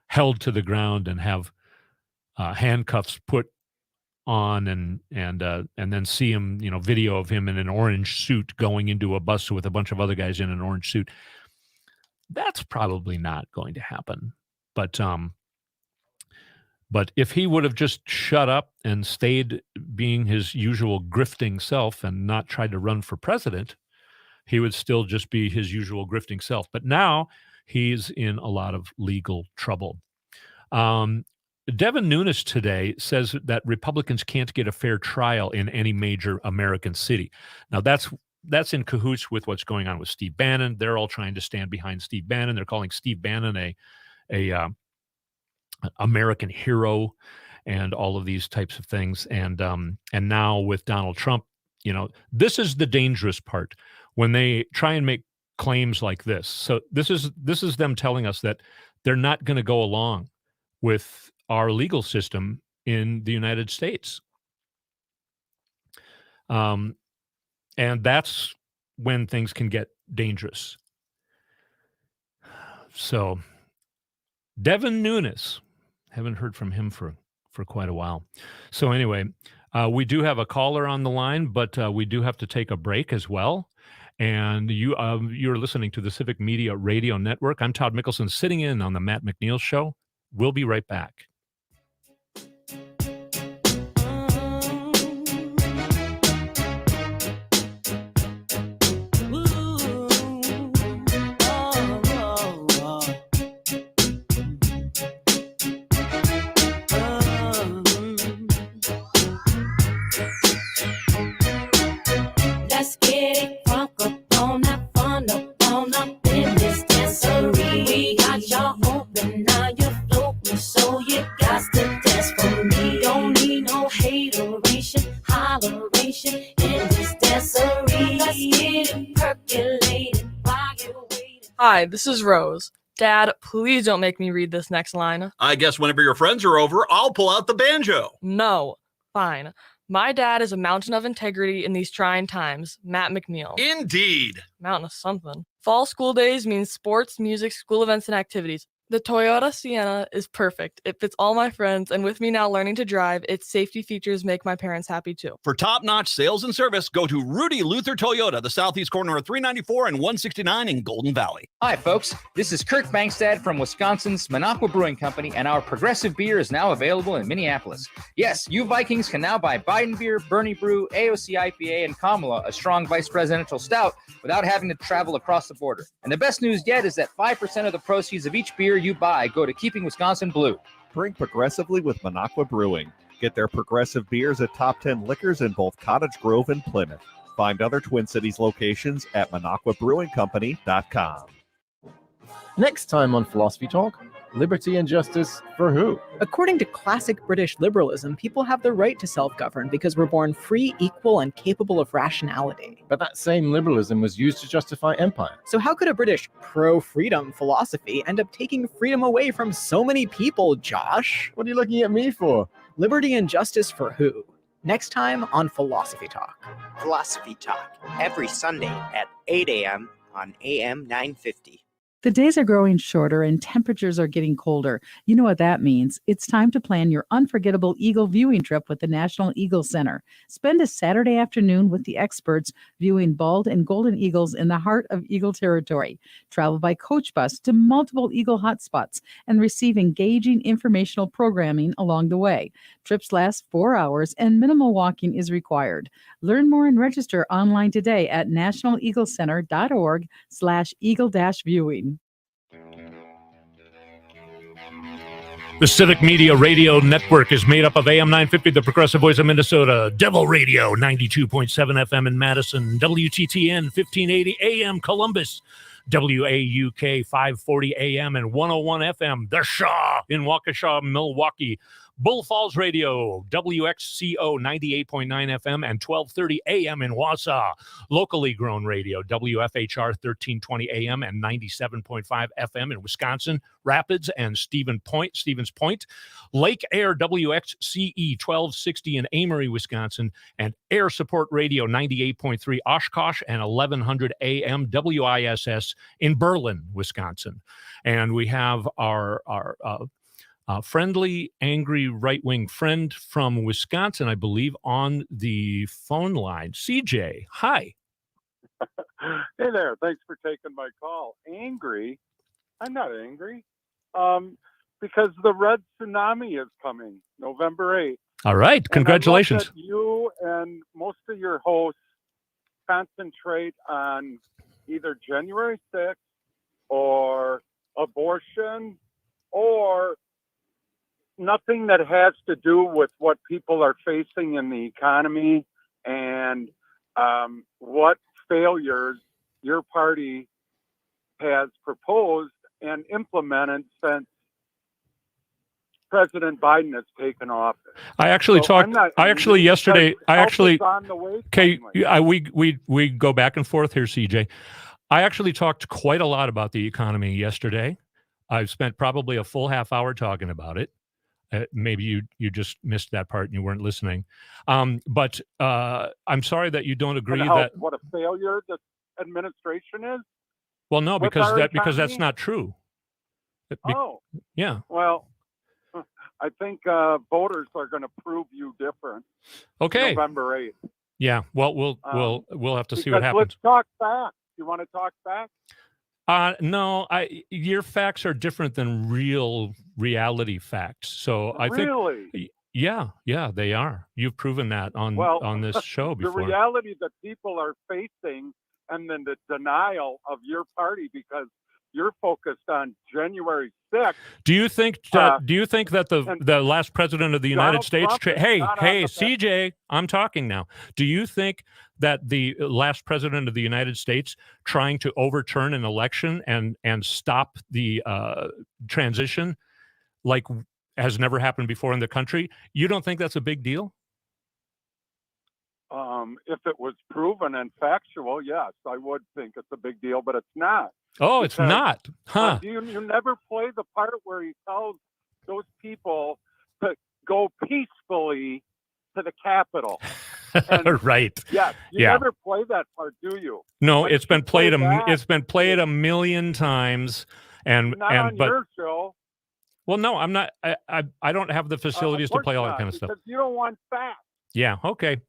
held to the ground and have handcuffs put on and then see him, video of him in an orange suit going into a bus with a bunch of other guys in an orange suit. That's probably not going to happen. But if he would have just shut up and stayed being his usual grifting self and not tried to run for president, he would still just be his usual grifting self. But now he's in a lot of legal trouble. Devin Nunes today says that Republicans can't get a fair trial in any major American city. Now, that's in cahoots with what's going on with Steve Bannon. They're all trying to stand behind Steve Bannon. They're calling Steve Bannon a American hero and all of these types of things. And now with Donald Trump, this is the dangerous part when they try and make claims like this. So this is them telling us that they're not going to go along with our legal system in the United States. And that's when things can get dangerous. So Devin Nunes, haven't heard from him for quite a while. So anyway, we do have a caller on the line, but we do have to take a break as well. And you're listening to the Civic Media Radio Network. I'm Todd Mikkelson, sitting in on the Matt McNeil Show. We'll be right back. Let's get it crunk up on that fun up on up in this dancery. We got y'all open, now you're floating, so you got to dance for me. Don't need no hateration, holleration in this dancery. Let's get it percolated while you're waiting. Hi, this is Rose. Dad, please don't make me read this next line. I guess whenever your friends are over, I'll pull out the banjo. No, fine. My dad is a mountain of integrity in these trying times, Matt McNeil. Indeed. Mountain of something. Fall school days means sports, music, school events, and activities. The Toyota Sienna is perfect. It fits all my friends, and with me now learning to drive, its safety features make my parents happy too. For top-notch sales and service, go to Rudy Luther Toyota, the southeast corner of 394 and 169 in Golden Valley. Hi, folks. This is Kirk Bankstad from Wisconsin's Minocqua Brewing Company, and our progressive beer is now available in Minneapolis. Yes, you Vikings can now buy Biden beer, Bernie Brew, AOC IPA, and Kamala, a strong vice presidential stout, without having to travel across the border. And the best news yet is that 5% of the proceeds of each beer you buy go to keeping Wisconsin blue. Drink progressively with Minocqua Brewing. Get their progressive beers at Top 10 Liquors in both Cottage Grove and Plymouth. Find other Twin Cities locations at MinocquaBrewingCompany.com. Next time on Philosophy Talk, liberty and justice for who? According to classic British liberalism, people have the right to self-govern because we're born free, equal, and capable of rationality. But that same liberalism was used to justify empire. So how could a British pro-freedom philosophy end up taking freedom away from so many people, Josh? What are you looking at me for? Liberty and justice for who? Next time on Philosophy Talk. Philosophy Talk, every Sunday at 8 a.m. on AM 950. The days are growing shorter and temperatures are getting colder. You know what that means. It's time to plan your unforgettable eagle viewing trip with the National Eagle Center. Spend a Saturday afternoon with the experts viewing bald and golden eagles in the heart of Eagle territory. Travel by coach bus to multiple eagle hotspots and receive engaging informational programming along the way. Trips last 4 hours and minimal walking is required. Learn more and register online today at nationaleaglecenter.org/eagle-viewing. The Civic Media Radio Network is made up of AM 950, the progressive voice of Minnesota, Devil Radio 92.7 FM in Madison, WTTN 1580 AM Columbus, WAUK 540 AM and 101 FM, The Shaw in Waukesha, Milwaukee, Bull Falls Radio, WXCO 98.9 FM and 1230 AM in Wausau. Locally grown radio, WFHR 1320 AM and 97.5 FM in Wisconsin, Rapids and Stevens Point. Lake Air, WXCE 1260 in Amory, Wisconsin, and Air Support Radio 98.3 Oshkosh and 1100 AM WISS in Berlin, Wisconsin. And we have our friendly, angry right-wing friend from Wisconsin, I believe, on the phone line. CJ, hi. Hey there. Thanks for taking my call. Angry? I'm not angry. Because the red tsunami is coming November 8th. All right. Congratulations. And I love that you and most of your hosts concentrate on either January 6th or abortion or nothing that has to do with what people are facing in the economy and what failures your party has proposed and implemented since President Biden has taken office. I actually we go back and forth here, CJ. I actually talked quite a lot about the economy yesterday. I've spent probably a full half hour talking about it. Maybe you just missed that part and you weren't listening. But I'm sorry that you don't agree that what a failure the administration is. Well, no, because that's not true. Yeah. Well, I think voters are going to prove you different. Okay. November 8th. Yeah. Well, we'll have to see what happens. Let's talk facts. You want to talk facts? No, your facts are different than reality facts. So I think, yeah, they are. You've proven that on this show before. The reality that people are facing, and then the denial of your party because you're focused on January 6th. Do you think that the last president of the United States? Hey, CJ, I'm talking now. Do you think that the last president of the United States trying to overturn an election and stop the transition, like has never happened before in the country? You don't think that's a big deal? If it was proven and factual, yes, I would think it's a big deal, but it's not. Oh, it's not, huh? You never play the part where he tells those people to go peacefully to the Capitol. Right. Yes. You never play that part, do you? No, it's been played a million times, on your show. Well, no, I'm not. I don't have the facilities to play all that kind of stuff. Because you don't want facts. Yeah. Okay.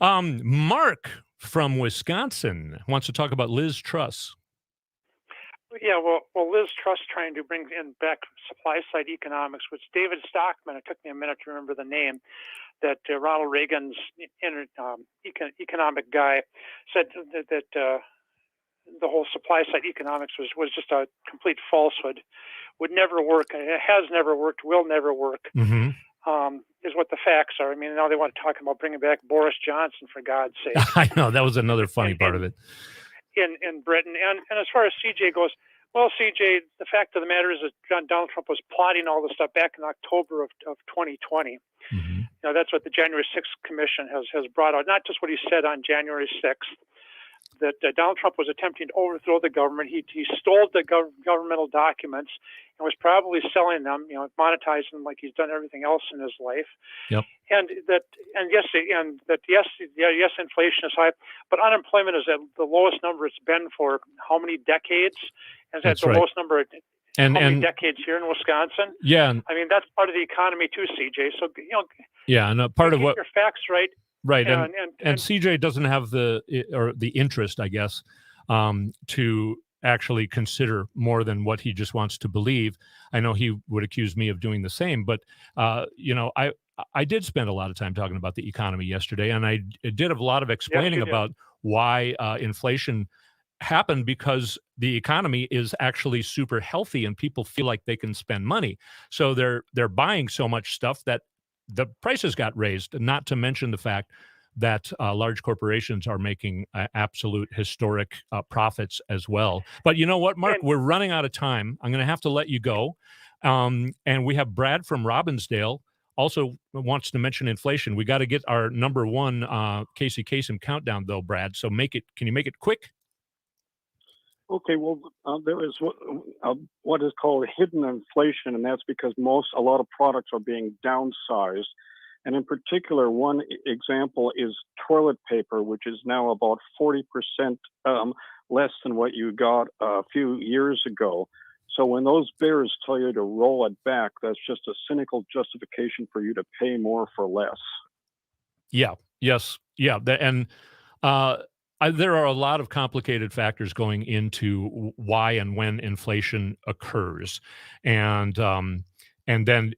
Mark from Wisconsin wants to talk about Liz Truss. Yeah, well, Liz Truss trying to bring in back supply side economics, which David Stockman, it took me a minute to remember the name, that Ronald Reagan's economic guy said that the whole supply side economics was just a complete falsehood, would never work, it has never worked, will never work. Mm-hmm. Is what the facts are. I mean, now they want to talk about bringing back Boris Johnson, for God's sake. I know, that was another funny part of it. In Britain. And as far as CJ goes, well, CJ, the fact of the matter is that Donald Trump was plotting all this stuff back in October of 2020. Mm-hmm. Now, that's what the January 6th Commission has brought out, not just what he said on January 6th, that Donald Trump was attempting to overthrow the government. He stole the governmental documents and was probably selling them, monetizing them like he's done everything else in his life. Yep. And yes, inflation is high, but unemployment is at the lowest number it's been for how many decades? And that's the lowest number how many decades here in Wisconsin? Yeah. I mean, that's part of the economy too, CJ. So, yeah, and part of what your facts right. Right, and CJ doesn't have the interest, I guess, to actually consider more than what he just wants to believe. I know he would accuse me of doing the same, but I did spend a lot of time talking about the economy yesterday, and I did a lot of explaining about why inflation happened, because the economy is actually super healthy and people feel like they can spend money, so they're buying so much stuff that the prices got raised, not to mention the fact that large corporations are making absolute historic profits as well. But you know what, Mark, we're running out of time. I'm going to have to let you go. And we have Brad from Robbinsdale also wants to mention inflation. We got to get our number one Casey Kasem countdown, though, Brad. So can you make it quick? Okay, well, there is what is called hidden inflation, and that's because a lot of products are being downsized. And in particular, one example is toilet paper, which is now about 40% less than what you got a few years ago. So when those bears tell you to roll it back, that's just a cynical justification for you to pay more for less. Yeah. Yes. Yeah. There are a lot of complicated factors going into why and when inflation occurs, and then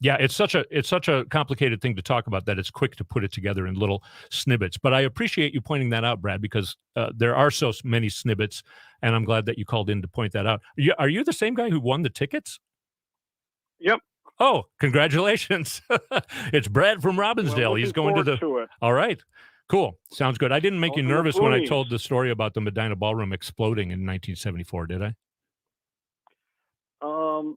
it's such a complicated thing to talk about that it's quick to put it together in little snippets. But I appreciate you pointing that out, Brad, because there are so many snippets, and I'm glad that you called in to point that out. Are you the same guy who won the tickets? Yep. Oh, congratulations! It's Brad from Robbinsdale. Well, He's going to it. All right. Cool. Sounds good. I didn't make you nervous when I told the story about the Medina Ballroom exploding in 1974, did I? No,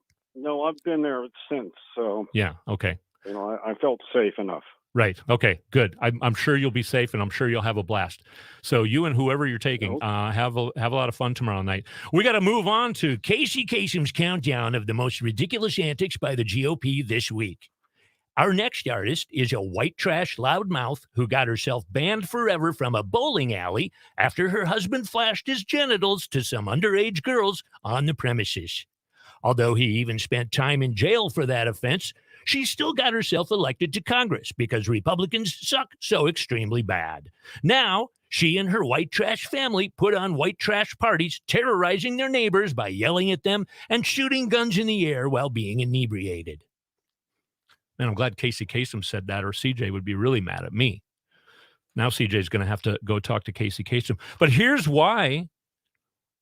I've been there since. So yeah. Okay. I felt safe enough. Right. Okay. Good. I'm sure you'll be safe, and I'm sure you'll have a blast. So you and whoever you're taking, have a lot of fun tomorrow night. We got to move on to Casey Kasem's countdown of the most ridiculous antics by the GOP this week. Our next artist is a white trash loudmouth who got herself banned forever from a bowling alley after her husband flashed his genitals to some underage girls on the premises. Although he even spent time in jail for that offense, she still got herself elected to Congress because Republicans suck so extremely bad. Now, she and her white trash family put on white trash parties, terrorizing their neighbors by yelling at them and shooting guns in the air while being inebriated. And I'm glad Casey Kasem said that, or CJ would be really mad at me. Now CJ's going to have to go talk to Casey Kasem. But here's why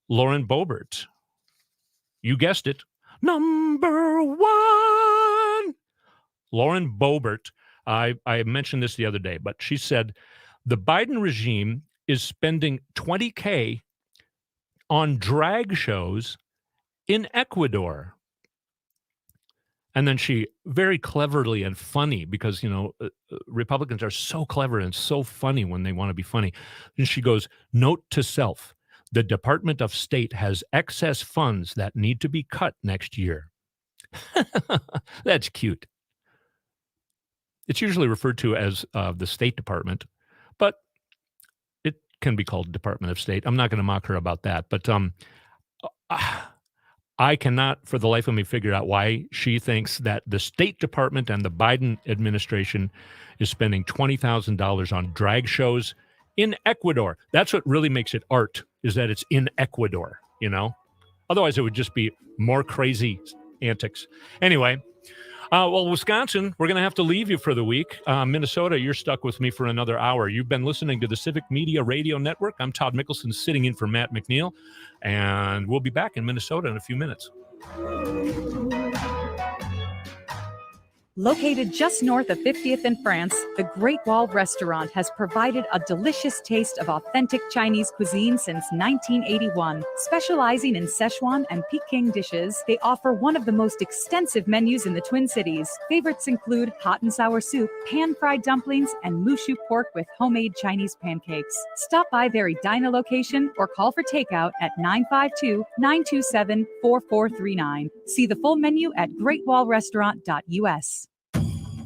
Lauren Boebert, you guessed it, number one. Lauren Boebert, I mentioned this the other day, but she said the Biden regime is spending $20,000 on drag shows in Ecuador. And then she very cleverly and funny, because, Republicans are so clever and so funny when they want to be funny. And she goes, note to self, the Department of State has excess funds that need to be cut next year. That's cute. It's usually referred to as the State Department, but it can be called Department of State. I'm not going to mock her about that, but I cannot for the life of me figure out why she thinks that the State Department and the Biden administration is spending $20,000 on drag shows in Ecuador. That's what really makes it art, is that it's in Ecuador, Otherwise, it would just be more crazy antics. Anyway, Wisconsin, we're going to have to leave you for the week. Minnesota, you're stuck with me for another hour. You've been listening to the Civic Media Radio Network. I'm Todd Mikkelson, sitting in for Matt McNeil, and we'll be back in Minnesota in a few minutes. Located just north of 50th in France, the Great Wall Restaurant has provided a delicious taste of authentic Chinese cuisine since 1981. Specializing in Szechuan and Peking dishes, they offer one of the most extensive menus in the Twin Cities. Favorites include hot and sour soup, pan-fried dumplings, and mushu pork with homemade Chinese pancakes. Stop by their Edina location or call for takeout at 952-927-4439. See the full menu at greatwallrestaurant.us.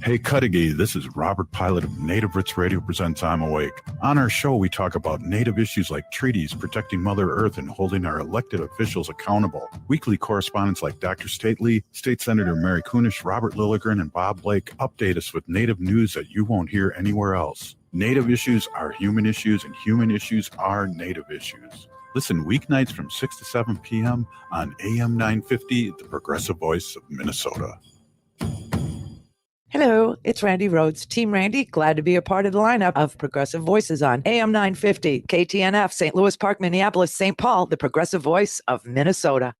Hey, Cudahy, this is Robert Pilot of Native Roots Radio presents I'm Awake. On our show, we talk about Native issues like treaties, protecting Mother Earth, and holding our elected officials accountable. Weekly correspondents like Dr. Stately, State Senator Mary Kunesh, Robert Lilligren, and Bob Blake update us with Native news that you won't hear anywhere else. Native issues are human issues, and human issues are Native issues. Listen weeknights from 6 to 7 p.m. on AM 950, the progressive voice of Minnesota. Hello, it's Randy Rhodes, Team Randy. Glad to be a part of the lineup of Progressive Voices on AM 950, KTNF, St. Louis Park, Minneapolis, St. Paul, the progressive voice of Minnesota.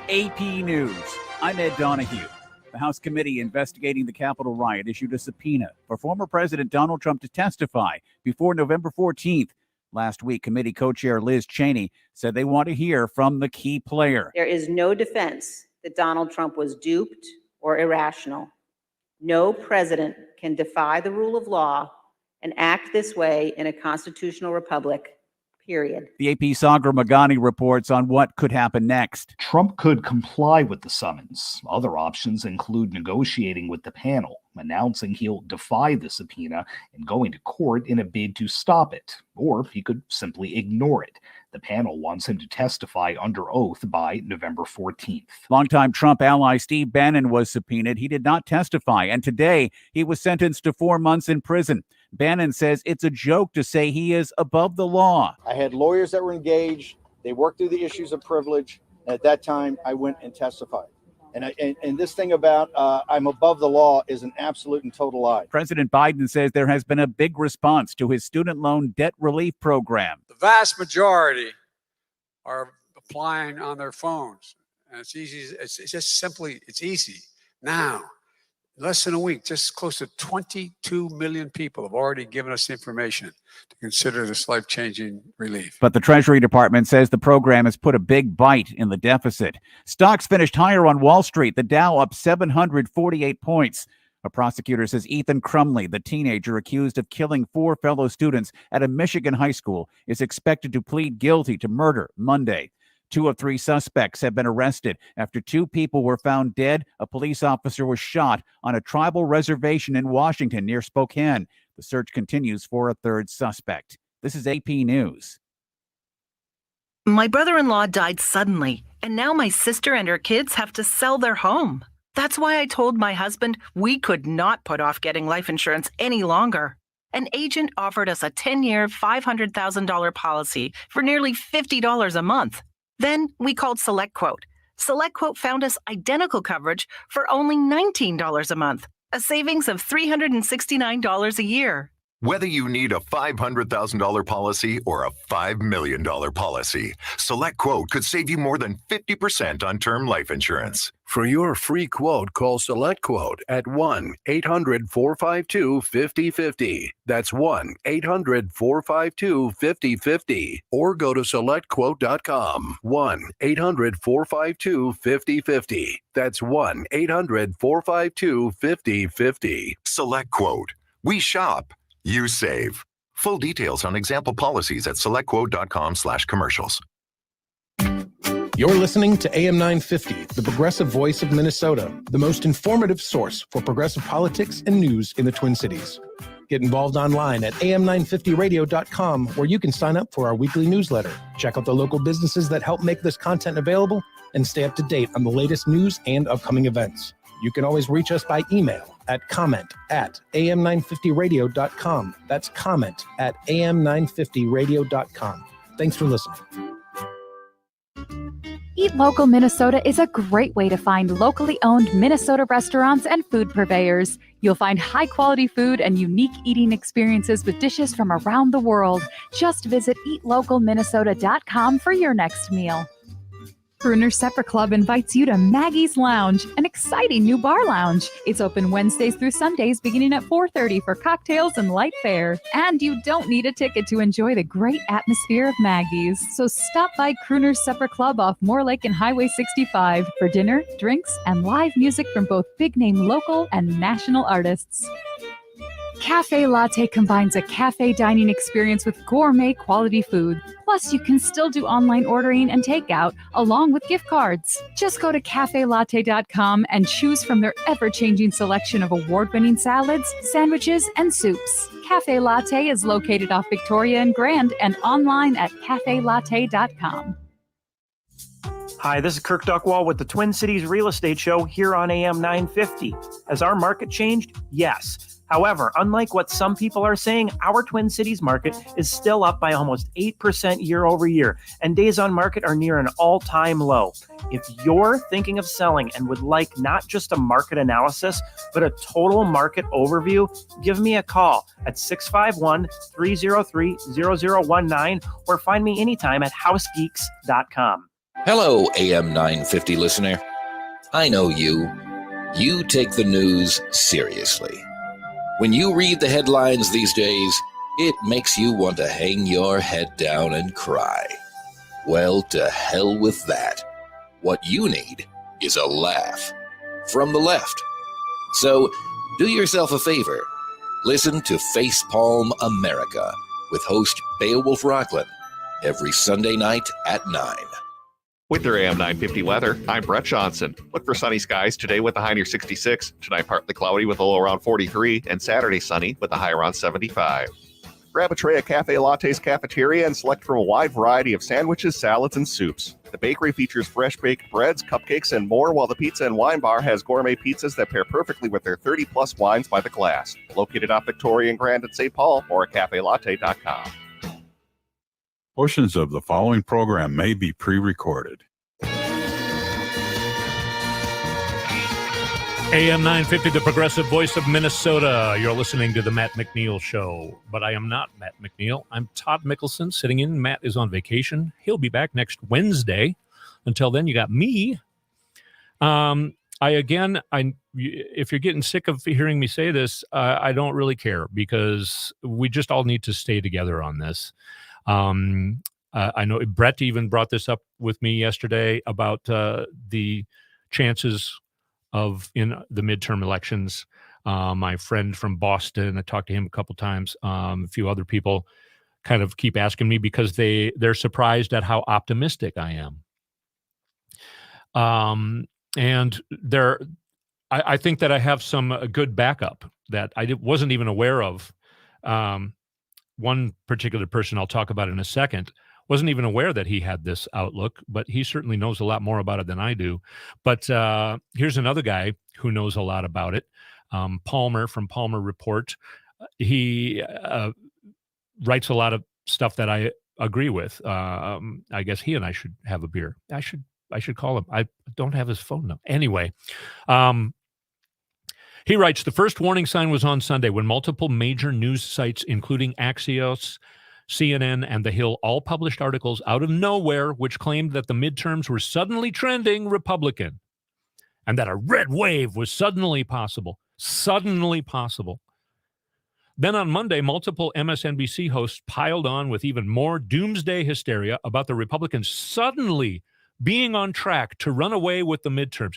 AP News. I'm Ed Donahue. The House committee investigating the Capitol riot issued a subpoena for former President Donald Trump to testify before November 14th. Last week, committee co-chair Liz Cheney said they want to hear from the key player. There is no defense that Donald Trump was duped or irrational. No president can defy the rule of law and act this way in a constitutional republic, period. The AP Sagar Magani reports on what could happen next. Trump could comply with the summons. Other options include negotiating with the panel, announcing he'll defy the subpoena and going to court in a bid to stop it, or he could simply ignore it. The panel wants him to testify under oath by November 14th. Longtime Trump ally Steve Bannon was subpoenaed. He did not testify, and today he was sentenced to 4 months in prison. Bannon says it's a joke to say he is above the law. I had lawyers that were engaged. They worked through the issues of privilege. And at that time, I went and testified. And this thing about I'm above the law is an absolute and total lie. President Biden says there has been a big response to his student loan debt relief program. The vast majority are applying on their phones. And it's easy. It's just simply, it's easy. Now, in less than a week, just close to 22 million people have already given us information to consider this life-changing relief. But the Treasury Department says the program has put a big bite in the deficit. Stocks finished higher on Wall Street, the Dow up 748 points. A prosecutor says Ethan Crumley, the teenager accused of killing 4 fellow students at a Michigan high school, is expected to plead guilty to murder Monday. 2 of 3 suspects have been arrested after 2 people were found dead. A police officer was shot on a tribal reservation in Washington near Spokane. The search continues for a 3rd suspect. This is AP News. My brother-in-law died suddenly, and now my sister and her kids have to sell their home. That's why I told my husband we could not put off getting life insurance any longer. An agent offered us a 10-year, $500,000 policy for nearly $50 a month. Then we called SelectQuote. SelectQuote found us identical coverage for only $19 a month, a savings of $369 a year. Whether you need a $500,000 policy or a $5 million policy, SelectQuote could save you more than 50% on term life insurance. For your free quote, call SelectQuote at 1-800-452-5050. That's 1-800-452-5050. Or go to SelectQuote.com. 1-800-452-5050. That's 1-800-452-5050. SelectQuote. We shop. You save. Full details on example policies at selectquote.com/commercials. You're listening to AM 950, the progressive voice of Minnesota, the most informative source for progressive politics and news in the Twin Cities. Get involved online at am950radio.com, where you can sign up for our weekly newsletter, check out the local businesses that help make this content available, and stay up to date on the latest news and upcoming events. You can always reach us by email at comment@am950radio.com. That's comment@am950radio.com. Thanks for listening. Eat Local Minnesota is a great way to find locally owned Minnesota restaurants and food purveyors. You'll find high-quality food and unique eating experiences with dishes from around the world. Just visit eatlocalminnesota.com for your next meal. Crooner Supper Club invites you to Maggie's Lounge, an exciting new bar lounge. It's open Wednesdays through Sundays beginning at 4:30 for cocktails and light fare. And you don't need a ticket to enjoy the great atmosphere of Maggie's. So stop by Crooner Supper Club off Moore Lake and Highway 65 for dinner, drinks, and live music from both big-name local and national artists. Cafe Latte combines a cafe dining experience with gourmet quality food. Plus, you can still do online ordering and takeout along with gift cards. Just go to cafelatte.com and choose from their ever-changing selection of award-winning salads, sandwiches, and soups. Cafe Latte is located off Victoria and Grand and online at cafelatte.com. Hi, this is Kirk Duckwall with the Twin Cities Real Estate Show here on AM 950. Has our market changed? Yes. However, unlike what some people are saying, our Twin Cities market is still up by almost 8% year over year, and days on market are near an all-time low. If you're thinking of selling and would like not just a market analysis, but a total market overview, give me a call at 651-303-0019 or find me anytime at housegeeks.com. Hello, AM 950 listener. I know you. You take the news seriously. When you read the headlines these days, it makes you want to hang your head down and cry. Well, to hell with that. What you need is a laugh from the left. So do yourself a favor. Listen to Facepalm America with host Beowulf Rockland every Sunday night at 9. With your AM 950 weather, I'm Brett Johnson. Look for sunny skies today with a high near 66, tonight partly cloudy with a low around 43, and Saturday sunny with a high around 75. Grab a tray of Cafe Latte's Cafeteria and select from a wide variety of sandwiches, salads, and soups. The bakery features fresh baked breads, cupcakes, and more, while the pizza and wine bar has gourmet pizzas that pair perfectly with their 30-plus wines by the glass. Located off Victoria and Grand at St. Paul or at cafelatte.com. Portions of the following program may be pre-recorded. AM 950, the progressive voice of Minnesota. You're listening to the Matt McNeil Show. But I am not Matt McNeil. I'm Todd Mikkelson sitting in. Matt is on vacation. He'll be back next Wednesday. Until then, you got me. If you're getting sick of hearing me say this, I don't really care, because we just all need to stay together on this. I know Brett even brought this up with me yesterday about the chances of in the midterm elections. My friend from Boston, I talked to him a couple times. A few other people kind of keep asking me because they're surprised at how optimistic I am. And I think that I have some good backup that I wasn't even aware of. One particular person I'll talk about in a second wasn't even aware that he had this outlook, but he certainly knows a lot more about it than I do. But here's another guy who knows a lot about it. Palmer from Palmer Report. He writes a lot of stuff that I agree with. I guess he and I should have a beer. I should call him. I don't have his phone number. Anyway, he writes, the first warning sign was on Sunday when multiple major news sites, including Axios, CNN, and The Hill, all published articles out of nowhere which claimed that the midterms were suddenly trending Republican and that a red wave was suddenly possible. Suddenly possible. Then on Monday, multiple MSNBC hosts piled on with even more doomsday hysteria about the Republicans suddenly being on track to run away with the midterms.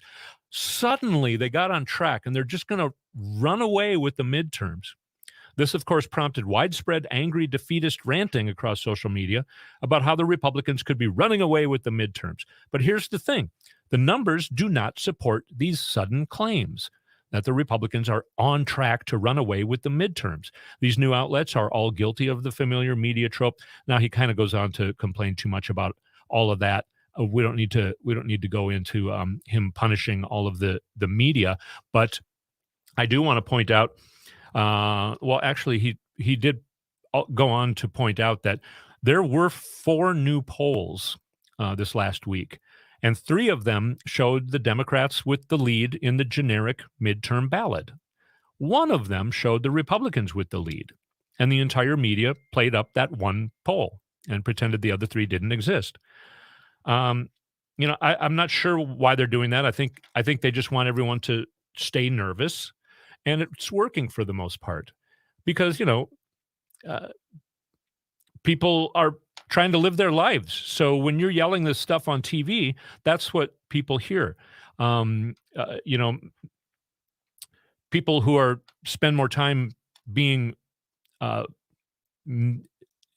Suddenly they got on track and they're just going to run away with the midterms. This, of course, prompted widespread angry defeatist ranting across social media about how the Republicans could be running away with the midterms. But here's the thing. The numbers do not support these sudden claims that the Republicans are on track to run away with the midterms. These new outlets are all guilty of the familiar media trope. Now, he kind of goes on to complain too much about all of that. We don't need to go into him punishing all of the media, but I do want to point out. Well, actually, he did go on to point out that there were 4 new polls this last week, and 3 of them showed the Democrats with the lead in the generic midterm ballot. 1 of them showed the Republicans with the lead, and the entire media played up that one poll and pretended the other 3 didn't exist. I'm not sure why they're doing that. I think they just want everyone to stay nervous. And it's working for the most part because, people are trying to live their lives. So when you're yelling this stuff on TV, that's what people hear. People who spend more time being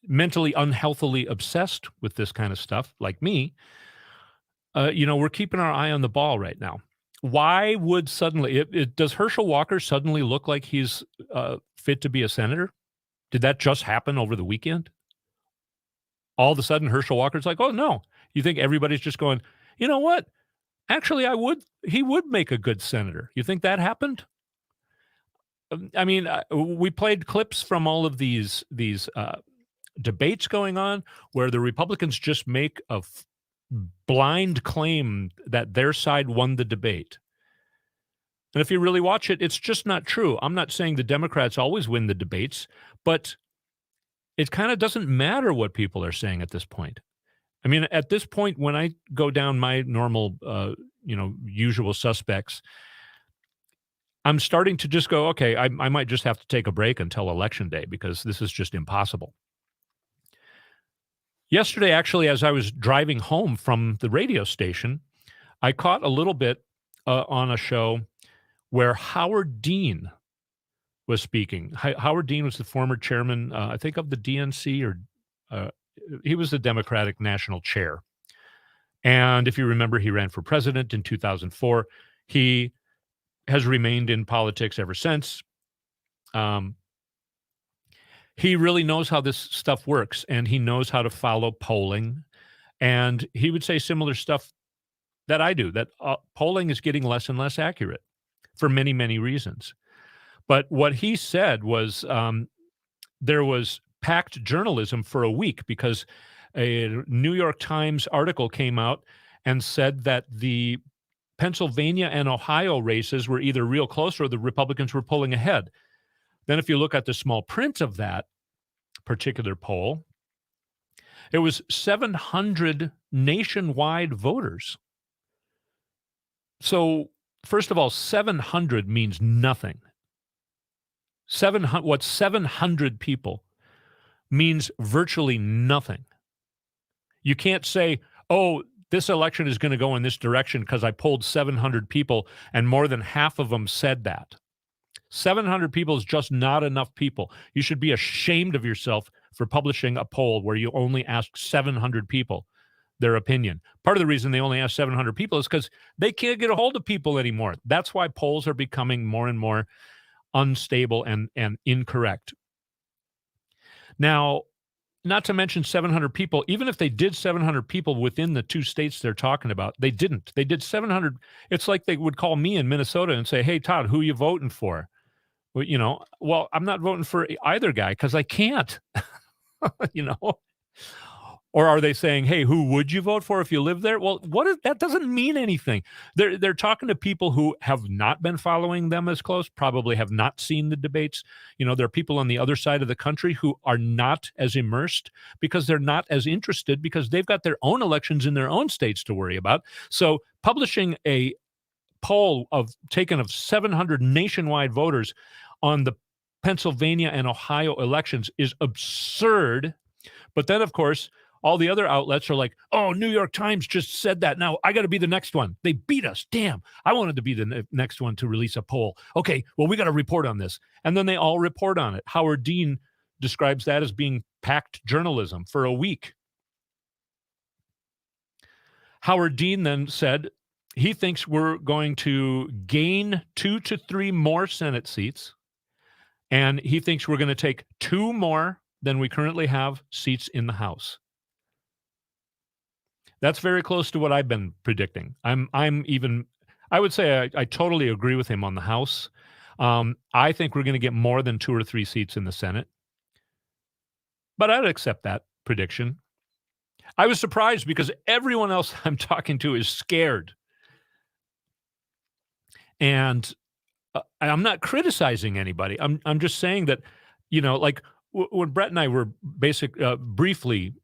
mentally unhealthily obsessed with this kind of stuff, like me, we're keeping our eye on the ball right now. Why would suddenly, does Herschel Walker suddenly look like he's fit to be a senator? Did that just happen over the weekend? All of a sudden, Herschel Walker's like, oh, no. You think everybody's just going, you know what? Actually, he would make a good senator. You think that happened? I mean, we played clips from all of these debates going on where the Republicans just make a blind claim that their side won the debate. And if you really watch it, it's just not true. I'm not saying the Democrats always win the debates, but it kind of doesn't matter what people are saying at this point. I mean, at this point, when I go down my normal, usual suspects, I'm starting to just go, okay, I might just have to take a break until Election Day because this is just impossible. Yesterday, actually, as I was driving home from the radio station, I caught a little bit on a show where Howard Dean was speaking. Howard Dean was the former chairman, I think, of the DNC, or he was the Democratic national chair. And if you remember, he ran for president in 2004. He has remained in politics ever since. He really knows how this stuff works, and he knows how to follow polling. And he would say similar stuff that I do, that polling is getting less and less accurate for many, many reasons. But what he said was there was packed journalism for a week because a New York Times article came out and said that the Pennsylvania and Ohio races were either real close or the Republicans were pulling ahead. Then if you look at the small print of that particular poll, it was 700 nationwide voters. So first of all, 700 means nothing. 700 people means virtually nothing. You can't say, oh, this election is going to go in this direction because I polled 700 people and more than half of them said that. 700 people is just not enough people. You should be ashamed of yourself for publishing a poll where you only ask 700 people their opinion. Part of the reason they only ask 700 people is because they can't get a hold of people anymore. That's why polls are becoming more and more unstable and incorrect. Now, not to mention 700 people, even if they did 700 people within the two states they're talking about, they didn't. They did 700. It's like they would call me in Minnesota and say, hey, Todd, who are you voting for? Well, I'm not voting for either guy because I can't, Or are they saying, hey, who would you vote for if you live there? Well, that doesn't mean anything. They're talking to people who have not been following them as close, probably have not seen the debates. There are people on the other side of the country who are not as immersed because they're not as interested because they've got their own elections in their own states to worry about. So publishing a poll taken of 700 nationwide voters on the Pennsylvania and Ohio elections is absurd. But then, of course, all the other outlets are like, oh, New York Times just said that. Now I got to be the next one. They beat us. Damn. I wanted to be the next one to release a poll. Okay, well, we got to report on this. And then they all report on it. Howard Dean describes that as being packed journalism for a week. Howard Dean then said he thinks we're going to gain 2 to 3 more Senate seats. And he thinks we're going to take 2 more than we currently have seats in the House. That's very close to what I've been predicting. I would say I totally agree with him on the House. I think we're going to get more than 2 or 3 seats in the Senate. But I'd accept that prediction. I was surprised because everyone else I'm talking to is scared. And I'm not criticizing anybody. I'm just saying that, like when Brett and I were briefly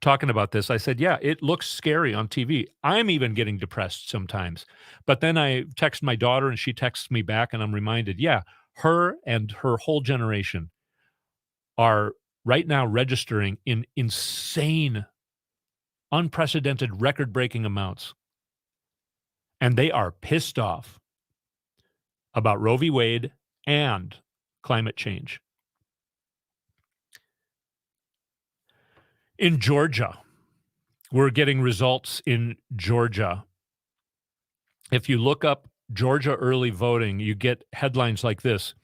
talking about this, I said, yeah, it looks scary on TV. I'm even getting depressed sometimes. But then I text my daughter and she texts me back and I'm reminded, yeah, her and her whole generation are right now registering in insane, unprecedented, record-breaking amounts. And they are pissed off about Roe v. Wade and climate change. In Georgia, we're getting results in Georgia. If you look up Georgia early voting, you get headlines like this.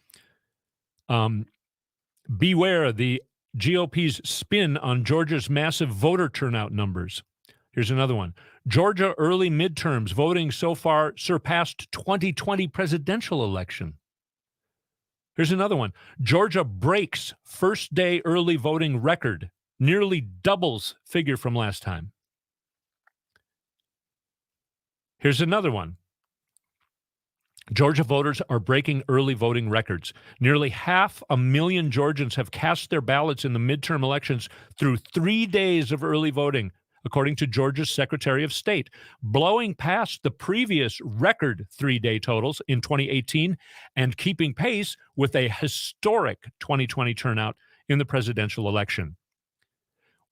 Beware the GOP's spin on Georgia's massive voter turnout numbers. Here's another one. Georgia early midterms voting so far surpassed 2020 presidential election. Here's another one. Georgia breaks first day early voting record, nearly doubles figure from last time. Here's another one. Georgia voters are breaking early voting records. Nearly 500,000 Georgians have cast their ballots in the midterm elections through 3 days of early voting, according to Georgia's Secretary of State, blowing past the previous record 3-day totals in 2018 and keeping pace with a historic 2020 turnout in the presidential election.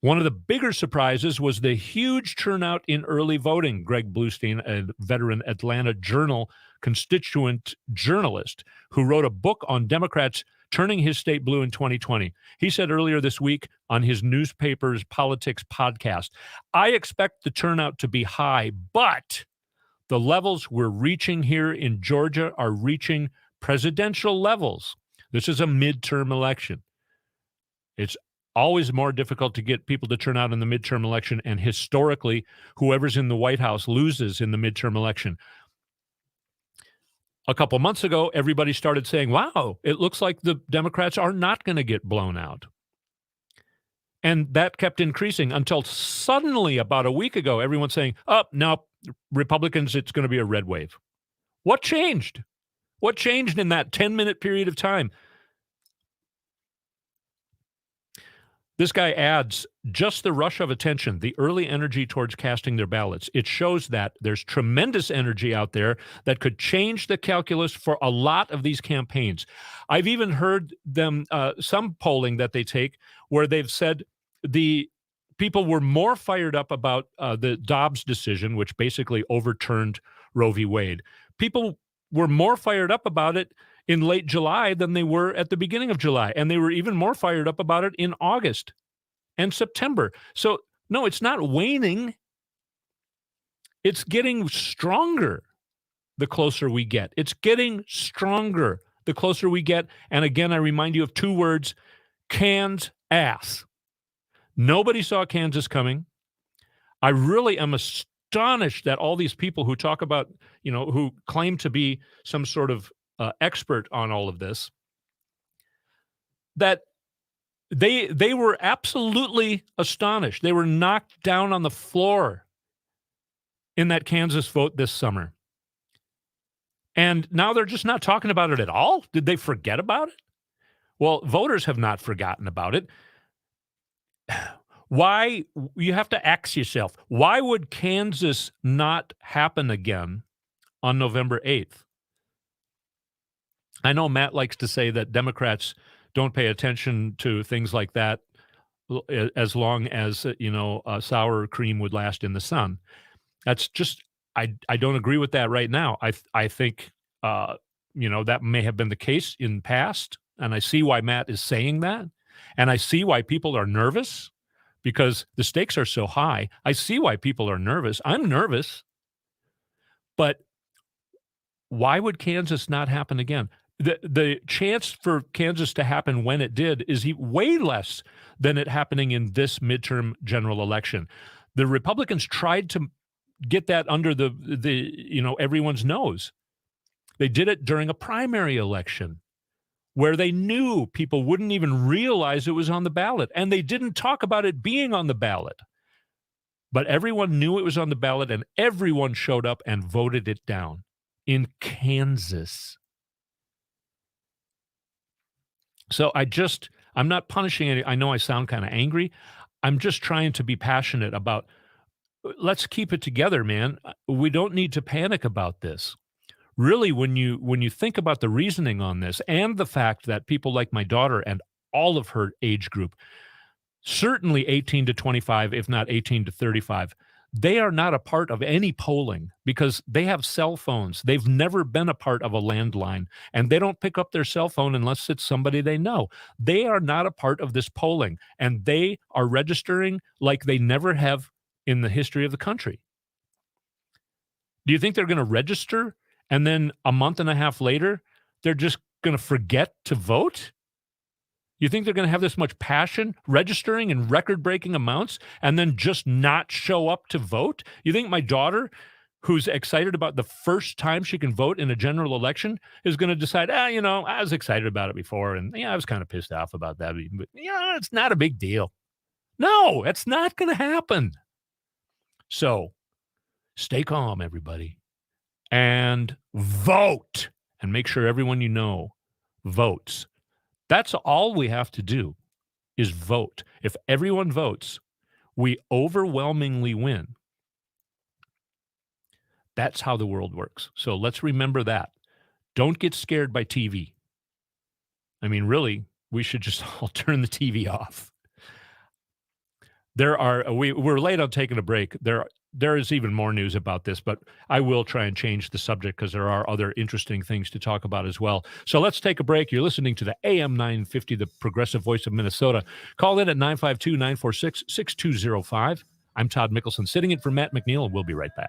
One of the bigger surprises was the huge turnout in early voting. Greg Bluestein, a veteran Atlanta Journal constituent journalist who wrote a book on Democrats turning his state blue in 2020. He said earlier this week on his newspaper's politics podcast, I expect the turnout to be high, but the levels we're reaching here in Georgia are reaching presidential levels. This is a midterm election. It's always more difficult to get people to turn out in the midterm election, and historically, whoever's in the White House loses in the midterm election. A couple months ago, everybody started saying, wow, it looks like the Democrats are not going to get blown out. And that kept increasing until suddenly, about a week ago, everyone's saying, oh, no, Republicans, it's going to be a red wave. What changed? What changed in that 10-minute period of time? This guy adds, just the rush of attention, the early energy towards casting their ballots. It shows that there's tremendous energy out there that could change the calculus for a lot of these campaigns. I've even heard them, some polling that they take, where they've said the people were more fired up about the Dobbs decision, which basically overturned Roe v. Wade. People were more fired up about it in late July than they were at the beginning of July. And they were even more fired up about it in August and September. So, no, it's not waning. It's getting stronger the closer we get. It's getting stronger the closer we get. And again, I remind you of two words, Kansas ass. Nobody saw Kansas coming. I really am astonished that all these people who talk about, who claim to be some sort of expert on all of this, that they were absolutely astonished. They were knocked down on the floor in that Kansas vote this summer. And now they're just not talking about it at all. Did they forget about it? Well, voters have not forgotten about it. Why? You have to ask yourself, why would Kansas not happen again on November 8th? I know Matt likes to say that Democrats don't pay attention to things like that as long as, sour cream would last in the sun. That's just, I don't agree with that right now. I think, that may have been the case in past, and I see why Matt is saying that, and I see why people are nervous because the stakes are so high. I see why people are nervous. I'm nervous, but why would Kansas not happen again? The chance for Kansas to happen when it did is way less than it happening in this midterm general election. The Republicans tried to get that under the everyone's nose. They did it during a primary election where they knew people wouldn't even realize it was on the ballot, and they didn't talk about it being on the ballot. But everyone knew it was on the ballot, and everyone showed up and voted it down in Kansas. So I'm not punishing any. I know I sound kind of angry. I'm just trying to be passionate about, let's keep it together, man. We don't need to panic about this. Really, when you think about the reasoning on this and the fact that people like my daughter and all of her age group, certainly 18 to 25, if not 18 to 35, they are not a part of any polling because they have cell phones. They've never been a part of a landline, and they don't pick up their cell phone unless it's somebody they know. They are not a part of this polling, and they are registering like they never have in the history of the country. Do you think they're going to register and then a month and a half later, they're just going to forget to vote? You think they're going to have this much passion registering in record-breaking amounts and then just not show up to vote? You think my daughter, who's excited about the first time she can vote in a general election, is going to decide, I was excited about it before, and I was kind of pissed off about that, but it's not a big deal. No, it's not going to happen. So stay calm, everybody, and vote, and make sure everyone you know votes. That's all we have to do is vote. If everyone votes, we overwhelmingly win. That's how the world works. So let's remember that. Don't get scared by TV. I mean, really, we should just all turn the TV off. we're late on taking a break. There is even more news about this, but I will try and change the subject because there are other interesting things to talk about as well. So let's take a break. You're listening to the AM 950, the progressive voice of Minnesota. Call in at 952-946-6205. I'm Todd Mikkelson, sitting in for Matt McNeil, and we'll be right back.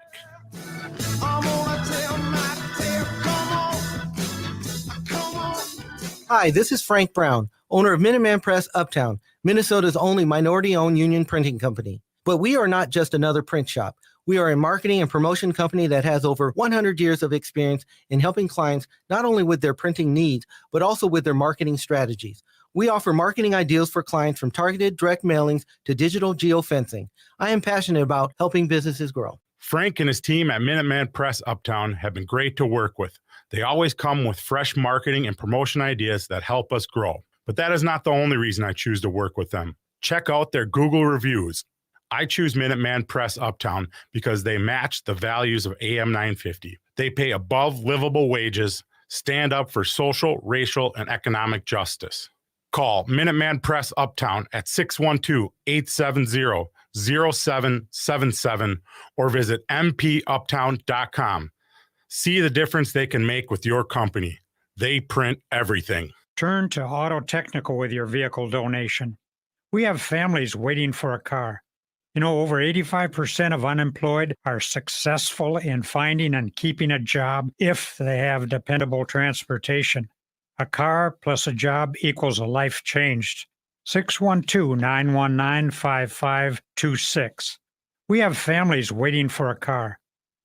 Hi, this is Frank Brown, owner of Minuteman Press Uptown, Minnesota's only minority-owned union printing company. But we are not just another print shop. We are a marketing and promotion company that has over 100 years of experience in helping clients not only with their printing needs, but also with their marketing strategies. We offer marketing ideas for clients from targeted direct mailings to digital geofencing. I am passionate about helping businesses grow. Frank and his team at Minuteman Press Uptown have been great to work with. They always come with fresh marketing and promotion ideas that help us grow. But that is not the only reason I choose to work with them. Check out their Google reviews. I choose Minuteman Press Uptown because they match the values of AM 950. They pay above livable wages, stand up for social, racial, and economic justice. Call Minuteman Press Uptown at 612-870-0777 or visit mpuptown.com. See the difference they can make with your company. They print everything. Turn to Auto Technical with your vehicle donation. We have families waiting for a car. You know, over 85% of unemployed are successful in finding and keeping a job if they have dependable transportation. A car plus a job equals a life changed. 612-919-5526. We have families waiting for a car.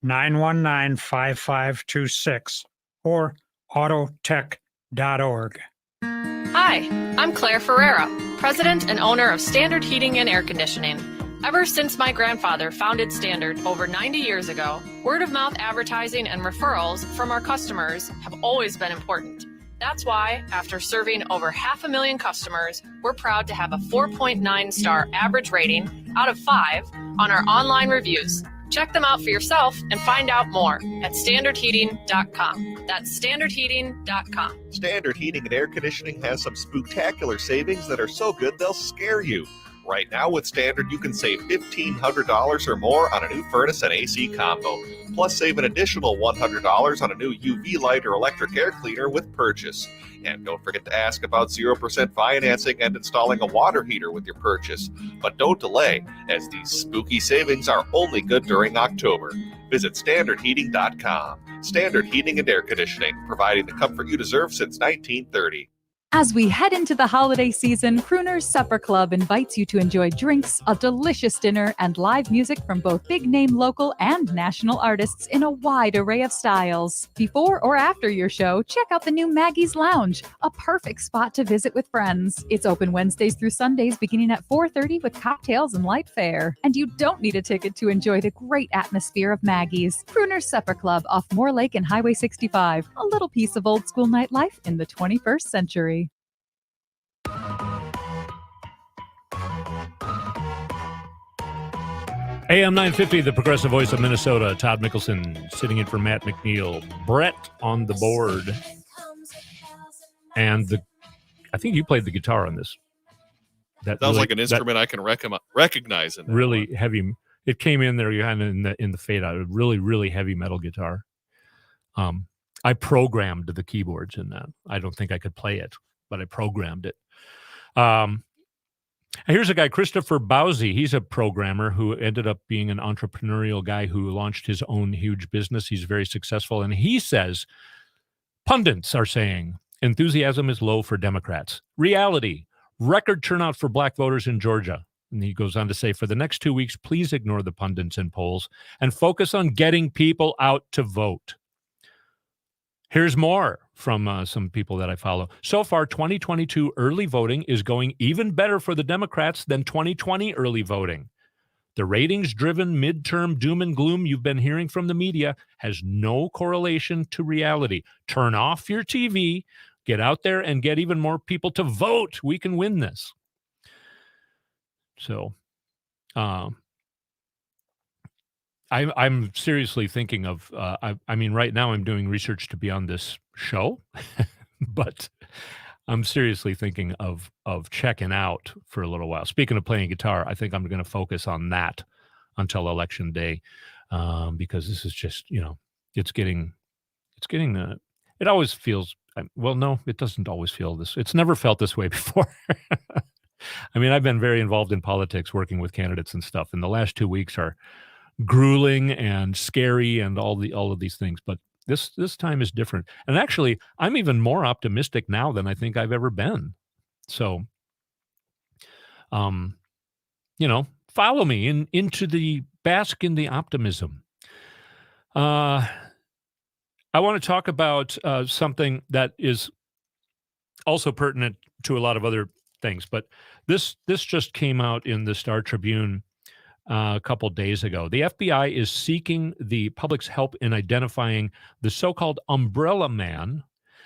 919-5526 or autotech.org. Hi, I'm Claire Ferreira, president and owner of Standard Heating and Air Conditioning. Ever since my grandfather founded Standard over 90 years ago, word-of-mouth advertising and referrals from our customers have always been important. That's why, after serving over 500,000 customers, we're proud to have a 4.9-star average rating out of 5 on our online reviews. Check them out for yourself and find out more at standardheating.com. That's standardheating.com. Standard Heating and Air Conditioning has some spectacular savings that are so good they'll scare you. Right now with Standard, you can save $1,500 or more on a new furnace and AC combo. Plus, save an additional $100 on a new UV light or electric air cleaner with purchase. And don't forget to ask about 0% financing and installing a water heater with your purchase. But don't delay, as these spooky savings are only good during October. Visit standardheating.com. Standard Heating and Air Conditioning, providing the comfort you deserve since 1930. As we head into the holiday season, Crooner's Supper Club invites you to enjoy drinks, a delicious dinner, and live music from both big-name local and national artists in a wide array of styles. Before or after your show, check out the new Maggie's Lounge, a perfect spot to visit with friends. It's open Wednesdays through Sundays beginning at 4:30 with cocktails and light fare. And you don't need a ticket to enjoy the great atmosphere of Maggie's. Crooner's Supper Club off Moore Lake and Highway 65. A little piece of old school nightlife in the 21st century. AM 950, the progressive voice of Minnesota. Todd Mikkelson sitting in for Matt McNeil. Brett on the board. And I think you played the guitar on this. That sounds like an instrument I can recognize. In really heavy. It came in there kind of in the fade out. A really, really heavy metal guitar. I programmed the keyboards in that. I don't think I could play it, but I programmed it. Here's a guy, Christopher Bowsey. He's a programmer who ended up being an entrepreneurial guy who launched his own huge business. He's very successful. And he says, pundits are saying enthusiasm is low for Democrats. Reality, record turnout for black voters in Georgia. And he goes on to say, for the next 2 weeks, please ignore the pundits and polls and focus on getting people out to vote. Here's more from some people that I follow. So far, 2022 early voting is going even better for the Democrats than 2020 early voting. The ratings-driven midterm doom and gloom you've been hearing from the media has no correlation to reality. Turn off your TV, get out there and get even more people to vote. We can win this. So, I'm seriously thinking of, I mean, right now I'm doing research to be on this show, but I'm seriously thinking of checking out for a little while. Speaking of playing guitar, I think I'm going to focus on that until election day, because this is just, it's getting it always feels, well, no, it doesn't always feel this. It's never felt this way before. I mean, I've been very involved in politics, working with candidates and stuff, and the last 2 weeks are grueling and scary and all of these things. But this time is different. And actually, I'm even more optimistic now than I think I've ever been. So, follow me into the bask in the optimism. I want to talk about something that is also pertinent to a lot of other things, but this just came out in the Star Tribune a couple days ago. The FBI is seeking the public's help in identifying the so-called Umbrella Man,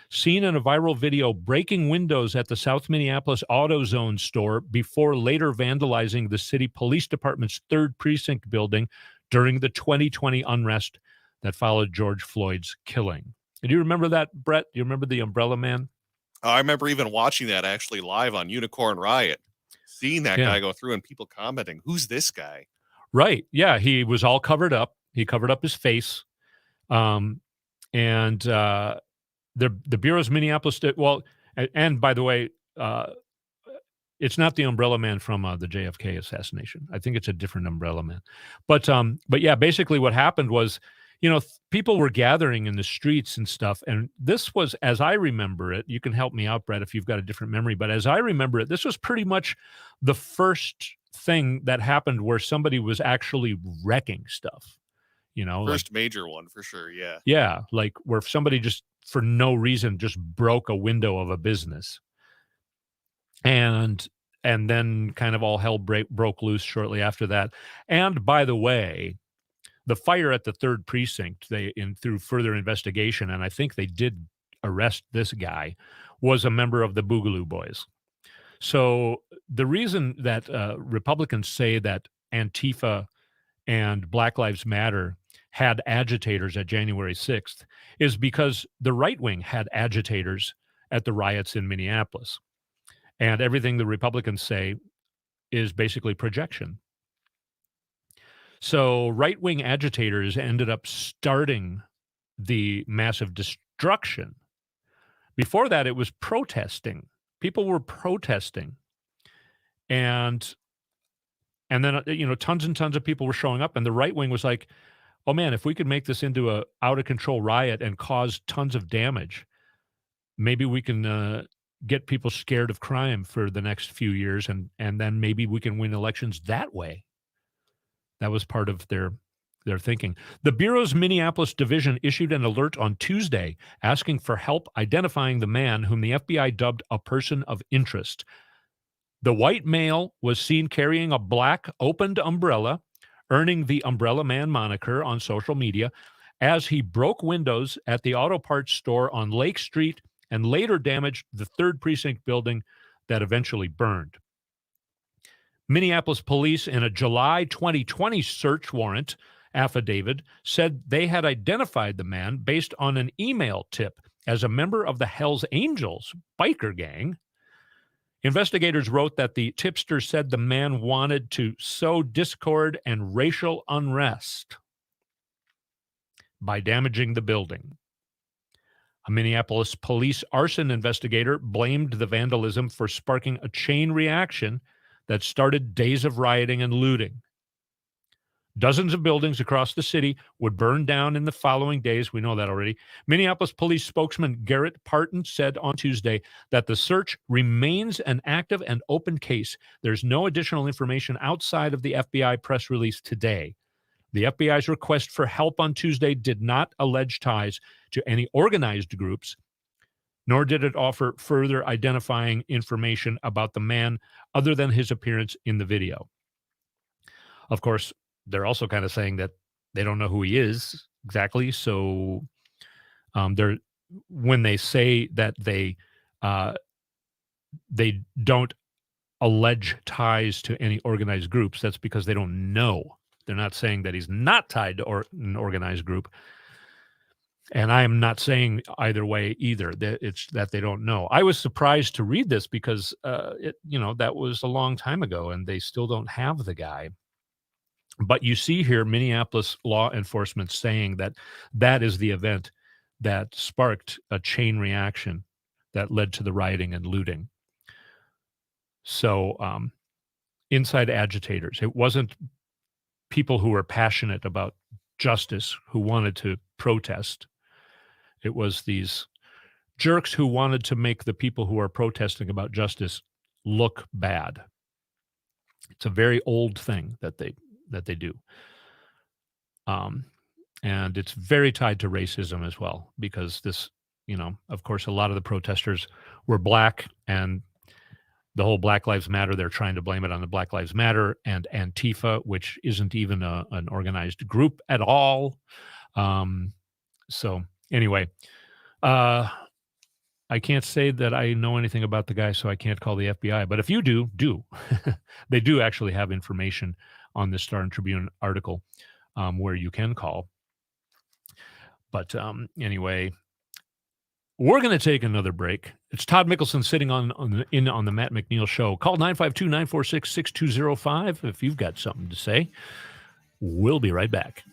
seen in a viral video breaking windows at the South Minneapolis AutoZone store before later vandalizing the city police department's 3rd precinct building during the 2020 unrest that followed George Floyd's killing. Do you remember that, Brett? Do you remember the Umbrella Man? I remember even watching that actually live on Unicorn Riot, seeing that guy go through and people commenting, who's this guy? Right. Yeah. He was all covered up. He covered up his face. And the Bureau's Minneapolis, and by the way, it's not the Umbrella Man from the JFK assassination. I think it's a different Umbrella Man. But yeah, basically what happened was, people were gathering in the streets and stuff. And this was, as I remember it, you can help me out, Brett, if you've got a different memory. But as I remember it, this was pretty much the first thing that happened where somebody was actually wrecking stuff, First major one for sure. Yeah. Yeah. Like where somebody just for no reason just broke a window of a business. And then kind of all hell broke loose shortly after that. And by the way, the fire at the 3rd precinct, through further investigation, and I think they did arrest this guy, was a member of the Boogaloo Boys. So the reason that Republicans say that Antifa and Black Lives Matter had agitators at January 6th is because the right wing had agitators at the riots in Minneapolis. And everything the Republicans say is basically projection. So right-wing agitators ended up starting the massive destruction. Before that, it was protesting. People were protesting. And then, tons and tons of people were showing up, and the right wing was like, oh man, if we could make this into a out-of-control riot and cause tons of damage, maybe we can get people scared of crime for the next few years, and then maybe we can win elections that way. That was part of their thinking. The Bureau's Minneapolis division issued an alert on Tuesday asking for help identifying the man whom the FBI dubbed a person of interest. The white male was seen carrying a black opened umbrella, earning the Umbrella Man moniker on social media, as he broke windows at the auto parts store on Lake Street and later damaged the 3rd precinct building that eventually burned. Minneapolis police, in a July 2020 search warrant affidavit, said they had identified the man based on an email tip as a member of the Hells Angels biker gang. Investigators wrote that the tipster said the man wanted to sow discord and racial unrest by damaging the building. A Minneapolis police arson investigator blamed the vandalism for sparking a chain reaction that started days of rioting and looting. Dozens of buildings across the city would burn down in the following days. We know that already. Minneapolis police spokesman Garrett Parton said on Tuesday that the search remains an active and open case. There's no additional information outside of the FBI press release today. The FBI's request for help on Tuesday did not allege ties to any organized groups, nor did it offer further identifying information about the man other than his appearance in the video. Of course, they're also kind of saying that they don't know who he is exactly. So when they say that they don't allege ties to any organized groups, that's because they don't know. They're not saying that he's not tied to an organized group. And I am not saying either way either. It's that they don't know. I was surprised to read this because, that was a long time ago and they still don't have the guy. But you see here Minneapolis law enforcement saying that is the event that sparked a chain reaction that led to the rioting and looting. So inside agitators, it wasn't people who were passionate about justice who wanted to protest. It was these jerks who wanted to make the people who are protesting about justice look bad. It's a very old thing that they do. And it's very tied to racism as well, because this, of course, a lot of the protesters were black, and the whole Black Lives Matter, they're trying to blame it on the Black Lives Matter and Antifa, which isn't even an organized group at all. So anyway, I can't say that I know anything about the guy, so I can't call the FBI. But if you do. They do actually have information on the Star and Tribune article where you can call. But anyway, we're going to take another break. It's Todd Mikkelson sitting on the Matt McNeil Show. Call 952-946-6205 if you've got something to say. We'll be right back.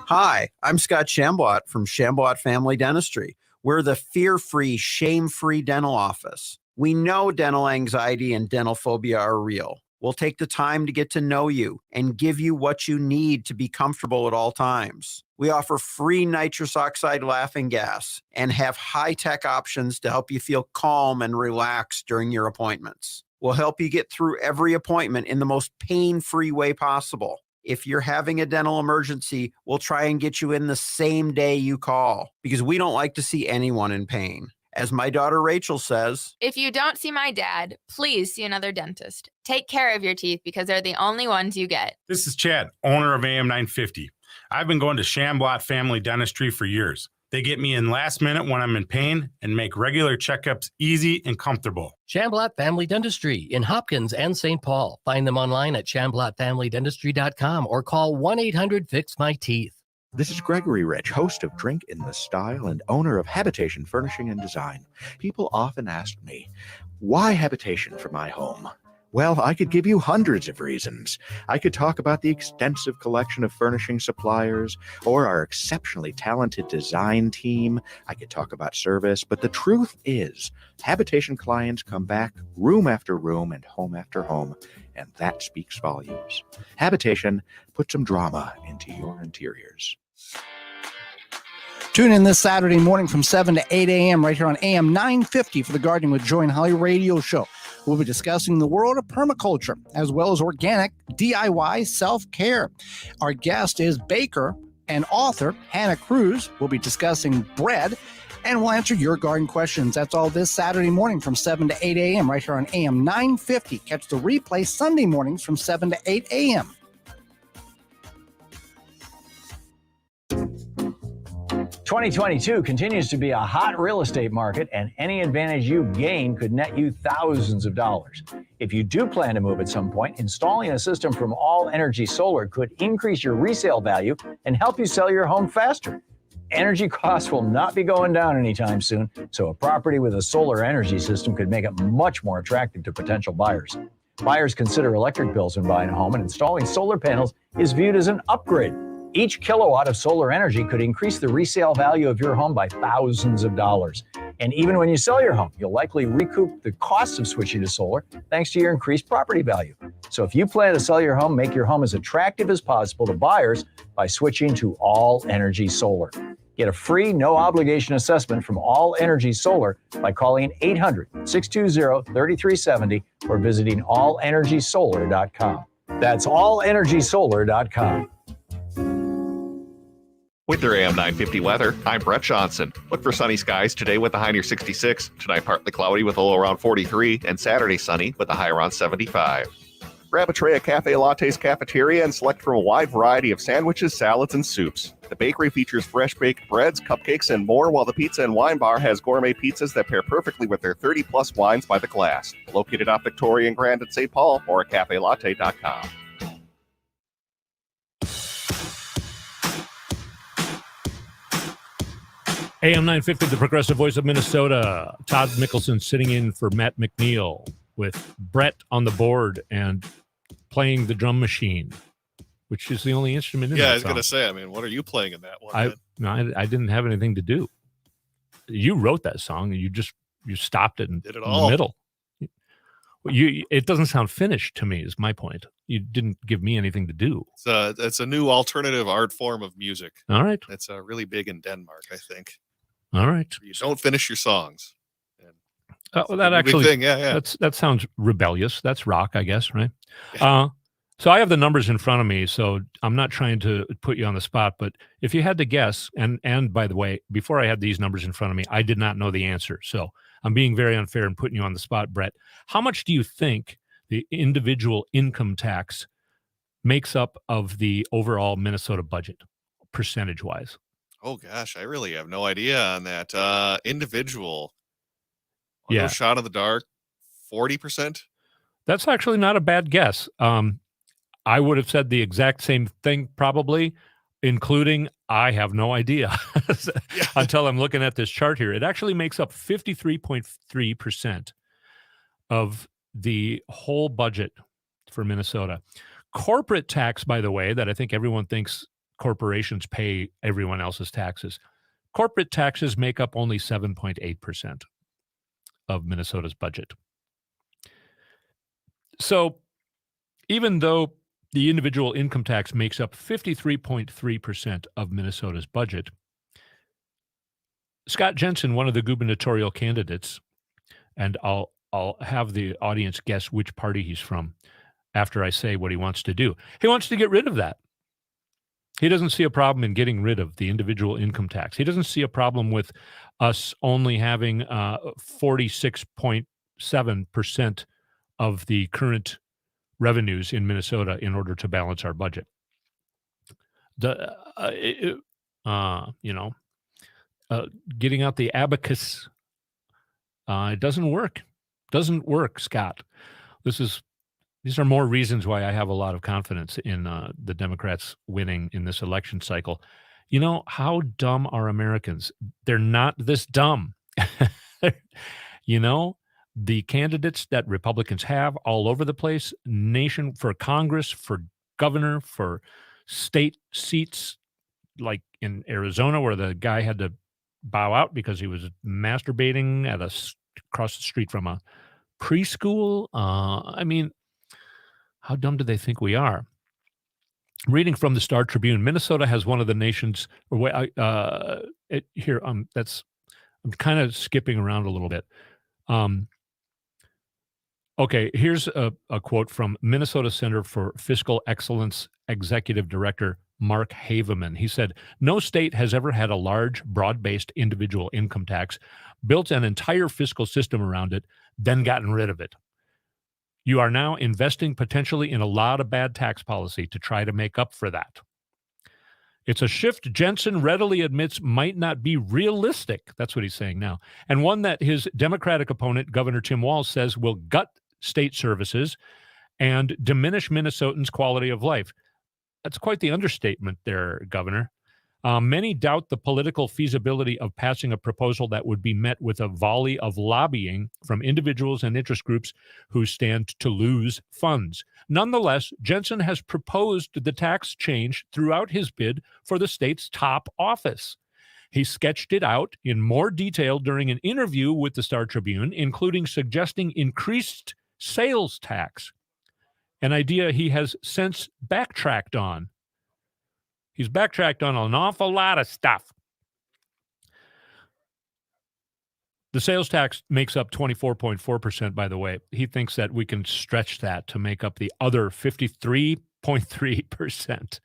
Hi, I'm Scott Shambot from Shambot Family Dentistry. We're the fear-free, shame-free dental office. We know dental anxiety and dental phobia are real. We'll take the time to get to know you and give you what you need to be comfortable at all times. We offer free nitrous oxide laughing gas and have high-tech options to help you feel calm and relaxed during your appointments. We'll help you get through every appointment in the most pain-free way possible. If you're having a dental emergency, we'll try and get you in the same day you call, because we don't like to see anyone in pain. As my daughter Rachel says, if you don't see my dad, please see another dentist. Take care of your teeth because they're the only ones you get. This is Chad, owner of AM 950. I've been going to Shambot Family Dentistry for years. They get me in last minute when I'm in pain and make regular checkups easy and comfortable. Shambot Family Dentistry in Hopkins and St. Paul. Find them online at shamblotfamilydentistry.com or call 1-800-FIX-MY-TEETH. This is Gregory Rich, host of Drink in the Style and owner of Habitation Furnishing and Design. People often ask me, why habitation for my home? Well, I could give you hundreds of reasons. I could talk about the extensive collection of furnishing suppliers or our exceptionally talented design team. I could talk about service, but the truth is, habitation clients come back room after room and home after home, and that speaks volumes. Habitation, put some drama into your interiors. Tune in this Saturday morning from 7 to 8 a.m. right here on AM 950 for the Gardening with Joy and Holly radio show. We'll be discussing the world of permaculture as well as organic DIY self-care. Our guest is baker and author Hannah Cruz. We'll be discussing bread, and we'll answer your garden questions. That's all this Saturday morning from 7 to 8 a.m. right here on AM 950. Catch the replay Sunday mornings from 7 to 8 a.m. 2022 continues to be a hot real estate market, and any advantage you gain could net you thousands of dollars. If you do plan to move at some point, installing a system from All Energy Solar could increase your resale value and help you sell your home faster. Energy costs will not be going down anytime soon, so a property with a solar energy system could make it much more attractive to potential buyers. Buyers consider electric bills when buying a home, and installing solar panels is viewed as an upgrade. Each kilowatt of solar energy could increase the resale value of your home by thousands of dollars. And even when you sell your home, you'll likely recoup the cost of switching to solar thanks to your increased property value. So if you plan to sell your home, make your home as attractive as possible to buyers by switching to All Energy Solar. Get a free, no-obligation assessment from All Energy Solar by calling 800-620-3370 or visiting allenergysolar.com. That's allenergysolar.com. With your AM 950 weather, I'm Brett Johnson. Look for sunny skies today with a high near 66. Tonight, partly cloudy with a low around 43. And Saturday, sunny with a high around 75. Grab a tray of Cafe Latte's Cafeteria and select from a wide variety of sandwiches, salads, and soups. The bakery features fresh baked breads, cupcakes, and more, while the pizza and wine bar has gourmet pizzas that pair perfectly with their 30-plus wines by the glass. Located off Victoria and Grand at St. Paul or at cafelatte.com. AM 950, the progressive voice of Minnesota. Todd Mikkelson sitting in for Matt McNeil with Brett on the board and playing the drum machine, which is the only instrument in that Yeah, I was song. going to say, I mean, what are you playing in that one? I didn't have anything to do. You wrote that song and you stopped it in Did it the all. middle. It doesn't sound finished to me, is my point. You didn't give me anything to do. It's a new alternative art form of music. All right. It's really big in Denmark, I think. All right. You don't finish your songs. Well, that a big actually, thing. Yeah. that sounds rebellious. That's rock, I guess, right? So I have the numbers in front of me, so I'm not trying to put you on the spot, but if you had to guess, and by the way, before I had these numbers in front of me, I did not know the answer. So I'm being very unfair and putting you on the spot, Brett. How much do you think the individual income tax makes up of the overall Minnesota budget, percentage-wise? Oh, gosh, I really have no idea on that. Individual. I'll Yeah. go shot in the dark, 40%? That's actually not a bad guess. I would have said the exact same thing, probably, including I have no idea until I'm looking at this chart here. It actually makes up 53.3% of the whole budget for Minnesota. Corporate tax, by the way, that I think everyone thinks corporations pay everyone else's taxes. Corporate taxes make up only 7.8% of Minnesota's budget. So even though the individual income tax makes up 53.3% of Minnesota's budget, Scott Jensen, one of the gubernatorial candidates, and I'll have the audience guess which party he's from after I say what he wants to do. He wants to get rid of that. He doesn't see a problem in getting rid of the individual income tax. He doesn't see a problem with us only having 46.7% of the current revenues in Minnesota in order to balance our budget. Getting out the abacus, it doesn't work. Doesn't work, Scott. These are more reasons why I have a lot of confidence in the Democrats winning in this election cycle. You know, how dumb are Americans? They're not this dumb. You know, the candidates that Republicans have all over the place, nation, for Congress, for governor, for state seats, like in Arizona, where the guy had to bow out because he was masturbating across the street from a preschool. I mean, how dumb do they think we are? Reading from the Star Tribune, Minnesota has one of the nation's. I'm kind of skipping around a little bit. Okay, here's a quote from Minnesota Center for Fiscal Excellence Executive Director Mark Haveman. He said, "No state has ever had a large, broad-based individual income tax, built an entire fiscal system around it, then gotten rid of it. You are now investing potentially in a lot of bad tax policy to try to make up for that. It's a shift Jensen readily admits might not be realistic." That's what he's saying now. "And one that his Democratic opponent, Governor Tim Walz, says will gut state services and diminish Minnesotans' quality of life." That's quite the understatement there, Governor. Many doubt the political feasibility of passing a proposal that would be met with a volley of lobbying from individuals and interest groups who stand to lose funds. Nonetheless, Jensen has proposed the tax change throughout his bid for the state's top office. He sketched it out in more detail during an interview with the Star Tribune, including suggesting increased sales tax, an idea he has since backtracked on. He's backtracked on an awful lot of stuff. The sales tax makes up 24.4%, by the way. He thinks that we can stretch that to make up the other 53.3%.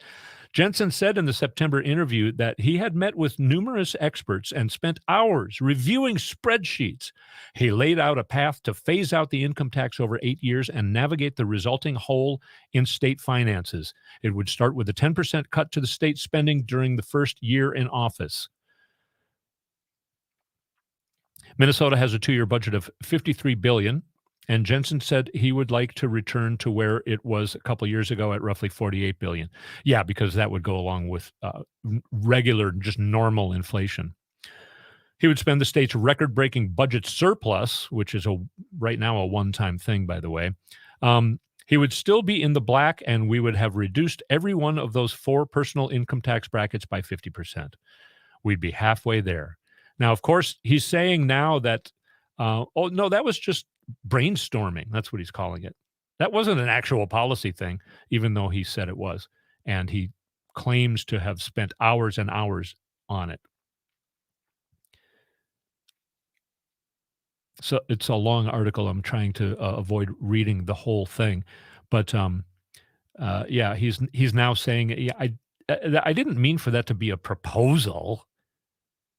Jensen said in the September interview that he had met with numerous experts and spent hours reviewing spreadsheets. He laid out a path to phase out the income tax over 8 years and navigate the resulting hole in state finances. It would start with a 10% cut to the state spending during the first year in office. Minnesota has a 2-year budget of $53 billion. And Jensen said he would like to return to where it was a couple of years ago at roughly $48 billion. Yeah, because that would go along with regular, just normal inflation. He would spend the state's record-breaking budget surplus, which is right now a one-time thing, by the way. He would still be in the black, and we would have reduced every one of those 4 personal income tax brackets by 50%. We'd be halfway there. Now, of course, he's saying now that, oh, no, that was just brainstorming. That's what he's calling it. That wasn't an actual policy thing, even though he said it was. And he claims to have spent hours and hours on it. So it's a long article. I'm trying to avoid reading the whole thing. But yeah, he's now saying, yeah, I didn't mean for that to be a proposal.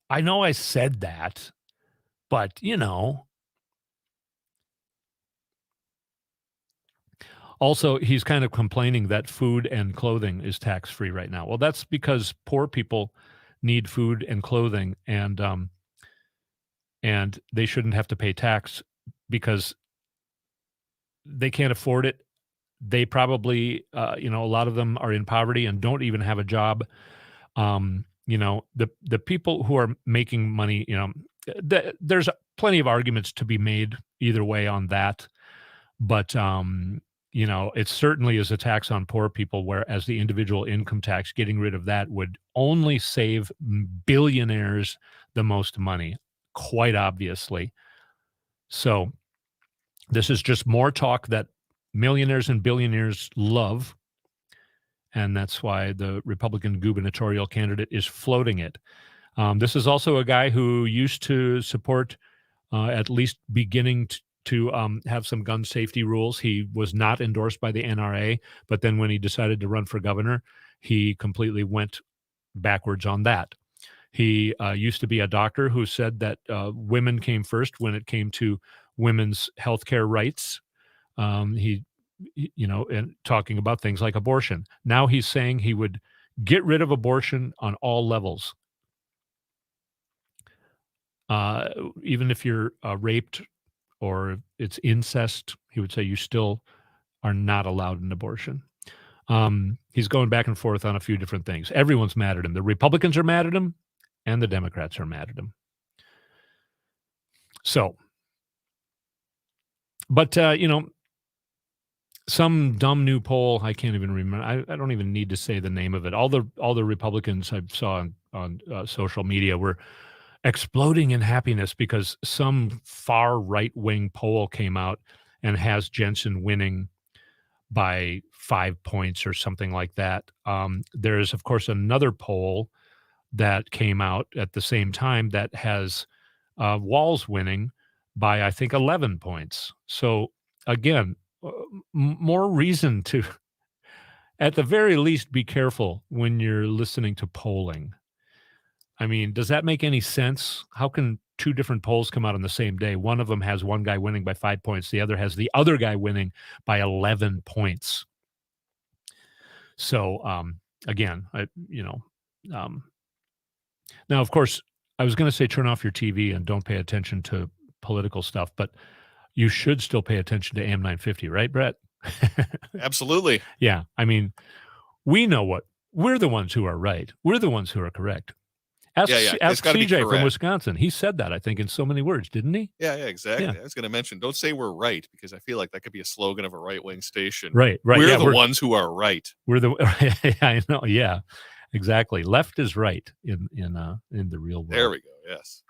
I know I said that, but, you know. Also, he's kind of complaining that food and clothing is tax-free right now. Well, that's because poor people need food and clothing, and they shouldn't have to pay tax because they can't afford it. They probably, a lot of them are in poverty and don't even have a job. The people who are making money, there's plenty of arguments to be made either way on that. But, it certainly is a tax on poor people, whereas the individual income tax, getting rid of that would only save billionaires the most money, quite obviously. So this is just more talk that millionaires and billionaires love, and that's why the Republican gubernatorial candidate is floating it. This is also a guy who used to support at least beginning to have some gun safety rules. He was not endorsed by the NRA, but then when he decided to run for governor, he completely went backwards on that. He used to be a doctor who said that women came first when it came to women's healthcare rights. And talking about things like abortion. Now he's saying he would get rid of abortion on all levels. Even if you're raped or it's incest, he would say you still are not allowed an abortion. He's going back and forth on a few different things. Everyone's mad at him. The Republicans are mad at him, and the Democrats are mad at him. So, but, some dumb new poll, I can't even remember. I don't even need to say the name of it. All the Republicans I saw on social media were exploding in happiness because some far right-wing poll came out and has Jensen winning by 5 points or something like that. There's, of course, another poll that came out at the same time that has Walz winning by, I think, 11 points. So, again, more reason to, at the very least, be careful when you're listening to polling. I mean, does that make any sense? How can 2 different polls come out on the same day? One of them has one guy winning by 5 points. The other has the other guy winning by 11 points. So, again, now, of course, I was going to say turn off your TV and don't pay attention to political stuff, but you should still pay attention to AM 950, right, Brett? Absolutely. Yeah. I mean, we know we're the ones who are right. We're the ones who are correct. Ask CJ from Wisconsin. He said that, I think, in so many words, didn't he? Yeah, exactly. Yeah. I was going to mention, don't say we're right, because I feel like that could be a slogan of a right-wing station. Right. We're the ones who are right. We're I know. Yeah, exactly. Left is right in the real world. There we go. Yes.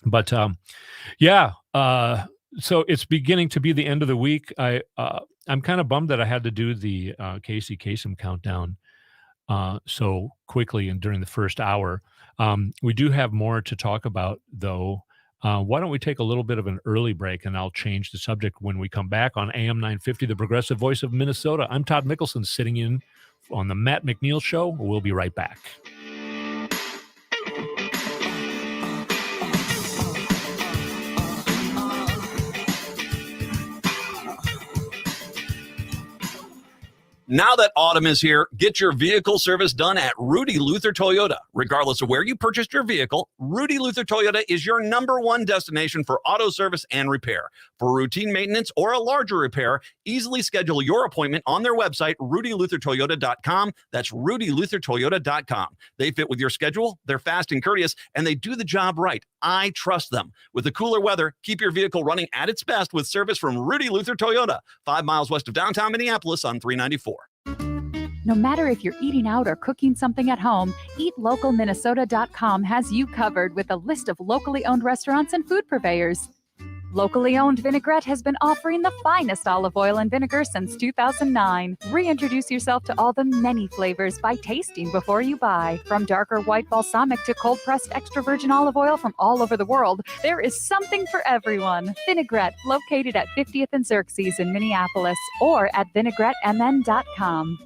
But so it's beginning to be the end of the week. I'm kind of bummed that I had to do the Casey Kasem countdown so quickly and during the first hour. We do have more to talk about, though. Why don't we take a little bit of an early break, and I'll change the subject when we come back on AM 950, the progressive voice of Minnesota. I'm Todd Mikkelson, sitting in on the Matt McNeil Show. We'll be right back. Now that autumn is here, get your vehicle service done at Rudy Luther Toyota. Regardless of where you purchased your vehicle, Rudy Luther Toyota is your #1 destination for auto service and repair. For routine maintenance or a larger repair, easily schedule your appointment on their website, rudyluthertoyota.com. That's rudyluthertoyota.com. They fit with your schedule, they're fast and courteous, and they do the job right. I trust them. With the cooler weather, keep your vehicle running at its best with service from Rudy Luther Toyota, 5 miles west of downtown Minneapolis on 394. No matter if you're eating out or cooking something at home, eatlocalminnesota.com has you covered with a list of locally owned restaurants and food purveyors. Locally owned Vinaigrette has been offering the finest olive oil and vinegar since 2009. Reintroduce yourself to all the many flavors by tasting before you buy. From darker white balsamic to cold-pressed extra virgin olive oil from all over the world, there is something for everyone. Vinaigrette, located at 50th and Xerxes in Minneapolis, or at vinaigrettemn.com.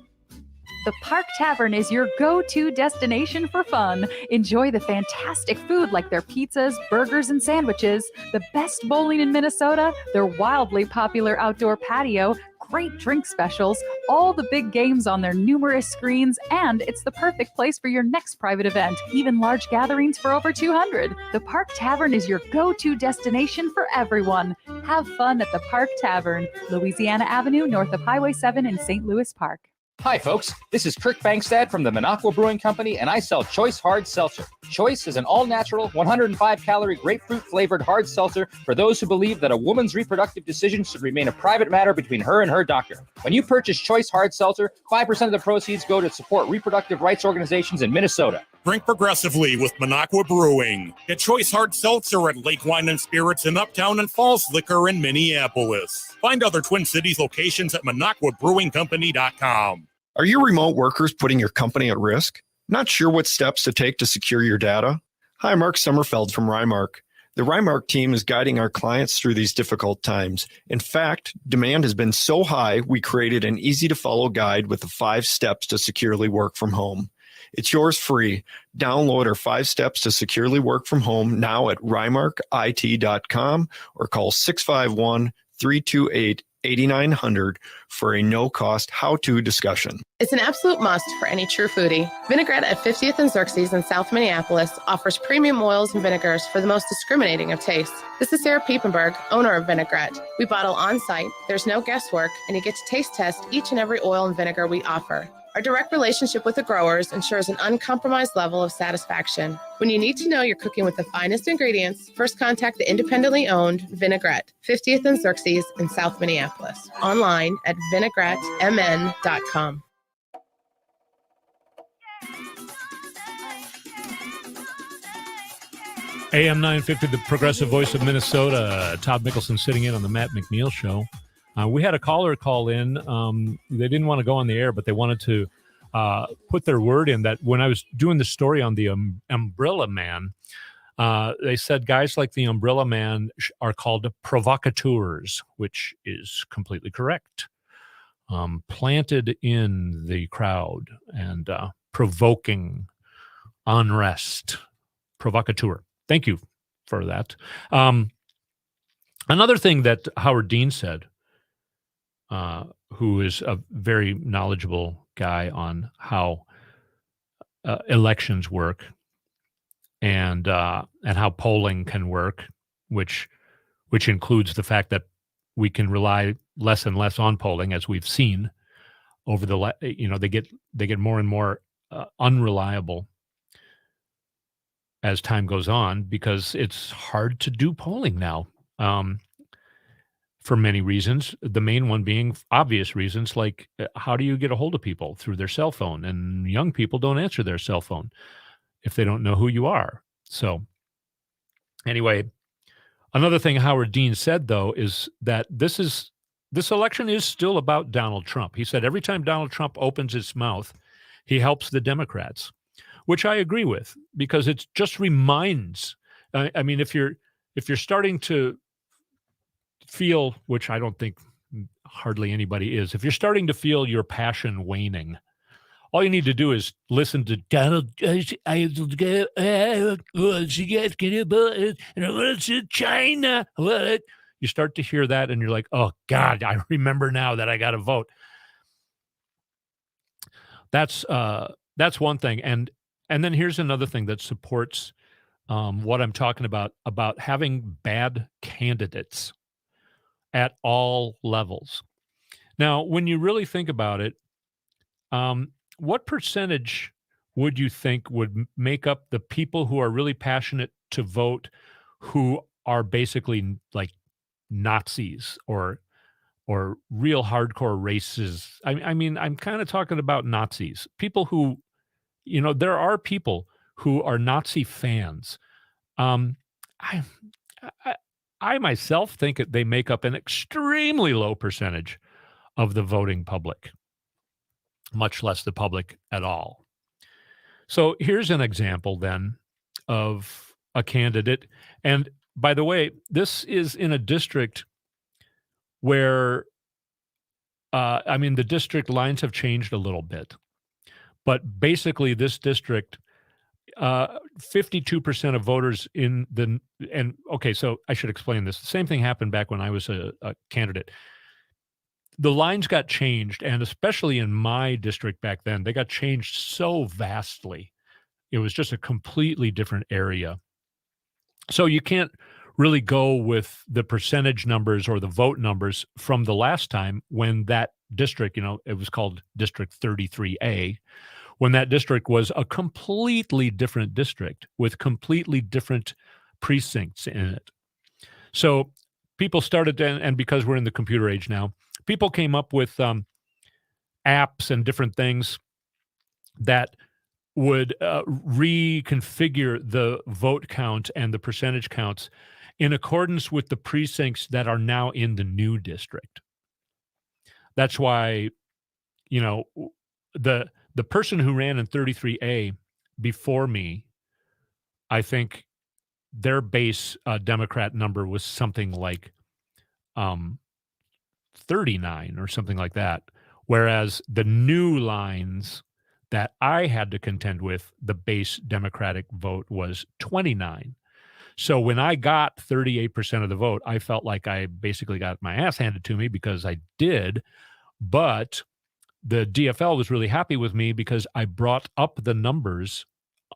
The Park Tavern is your go-to destination for fun. Enjoy the fantastic food like their pizzas, burgers, and sandwiches, the best bowling in Minnesota, their wildly popular outdoor patio, great drink specials, all the big games on their numerous screens, and it's the perfect place for your next private event, even large gatherings for over 200. The Park Tavern is your go-to destination for everyone. Have fun at the Park Tavern, Louisiana Avenue, north of Highway 7 in St. Louis Park. Hi, folks. This is Kirk Bankstad from the Minocqua Brewing Company, and I sell Choice Hard Seltzer. Choice is an all-natural, 105-calorie grapefruit-flavored hard seltzer for those who believe that a woman's reproductive decisions should remain a private matter between her and her doctor. When you purchase Choice Hard Seltzer, 5% of the proceeds go to support reproductive rights organizations in Minnesota. Drink progressively with Minocqua Brewing. Get Choice Hard Seltzer at Lake Wine and Spirits in Uptown and Falls Liquor in Minneapolis. Find other Twin Cities locations at MinocquaBrewingCompany.com. Are your remote workers putting your company at risk? Not sure what steps to take to secure your data? Hi, Mark Sommerfeld from Rymark. The Rymark team is guiding our clients through these difficult times. In fact, demand has been so high, we created an easy-to-follow guide with the 5 steps to securely work from home. It's yours free. Download our 5 steps to securely work from home now at rymarkit.com or call 651-328-8900 for a no-cost how-to discussion. It's an absolute must for any true foodie. Vinaigrette at 50th and Xerxes in South Minneapolis offers premium oils and vinegars for the most discriminating of tastes. This is Sarah Piepenberg, owner of Vinaigrette. We bottle on-site, there's no guesswork, and you get to taste test each and every oil and vinegar we offer. Our direct relationship with the growers ensures an uncompromised level of satisfaction. When you need to know you're cooking with the finest ingredients, first contact the independently owned Vinaigrette, 50th and Xerxes in South Minneapolis. Online at vinaigrettemn.com. AM 950, the progressive voice of Minnesota. Todd Mikkelson sitting in on the Matt McNeil show. We had a caller call in. They didn't want to go on the air, but they wanted to put their word in that when I was doing the story on the Umbrella Man, they said guys like the Umbrella Man are called provocateurs, which is completely correct. Planted in the crowd and provoking unrest. Provocateur. Thank you for that. Another thing that Howard Dean said, who is a very knowledgeable guy on how elections work and how polling can work, which includes the fact that we can rely less and less on polling, as we've seen over they get more and more unreliable as time goes on, because it's hard to do polling now. For many reasons, the main one being obvious reasons, like how do you get a hold of people? Through their cell phone, and young people don't answer their cell phone if they don't know who you are. So anyway, another thing Howard Dean said, though, is that this election is still about Donald Trump. He said every time Donald Trump opens his mouth, he helps the Democrats, which I agree with, because it just reminds, I mean, if you're starting to feel, which I don't think hardly anybody is, if you're starting to feel your passion waning, all you need to do is listen to Donald China. You start to hear that and you're like, oh God, I remember now that I got to vote. That's one thing. And then here's another thing that supports what I'm talking about having bad candidates at all levels. Now, when you really think about it, what percentage would you think would make up the people who are really passionate to vote, who are basically like Nazis or real hardcore racists? I mean, I'm kind of talking about Nazis, people who, there are people who are Nazi fans. I, I myself think they make up an extremely low percentage of the voting public, much less the public at all. So here's an example then of a candidate. And by the way, this is in a district where, the district lines have changed a little bit. But basically, this district, 52% of voters so I should explain this. The same thing happened back when I was a candidate. The lines got changed, and especially in my district back then, they got changed so vastly. It was just a completely different area. So you can't really go with the percentage numbers or the vote numbers from the last time when that district, it was called District 33A, when that district was a completely different district with completely different precincts in it. So people started, and because we're in the computer age now, people came up with apps and different things that would reconfigure the vote count and the percentage counts in accordance with the precincts that are now in the new district. That's why, the person who ran in 33A before me, I think their base Democrat number was something like 39 or something like that. Whereas the new lines that I had to contend with, the base Democratic vote was 29. So when I got 38% of the vote, I felt like I basically got my ass handed to me, because I did. But the DFL was really happy with me because I brought up the numbers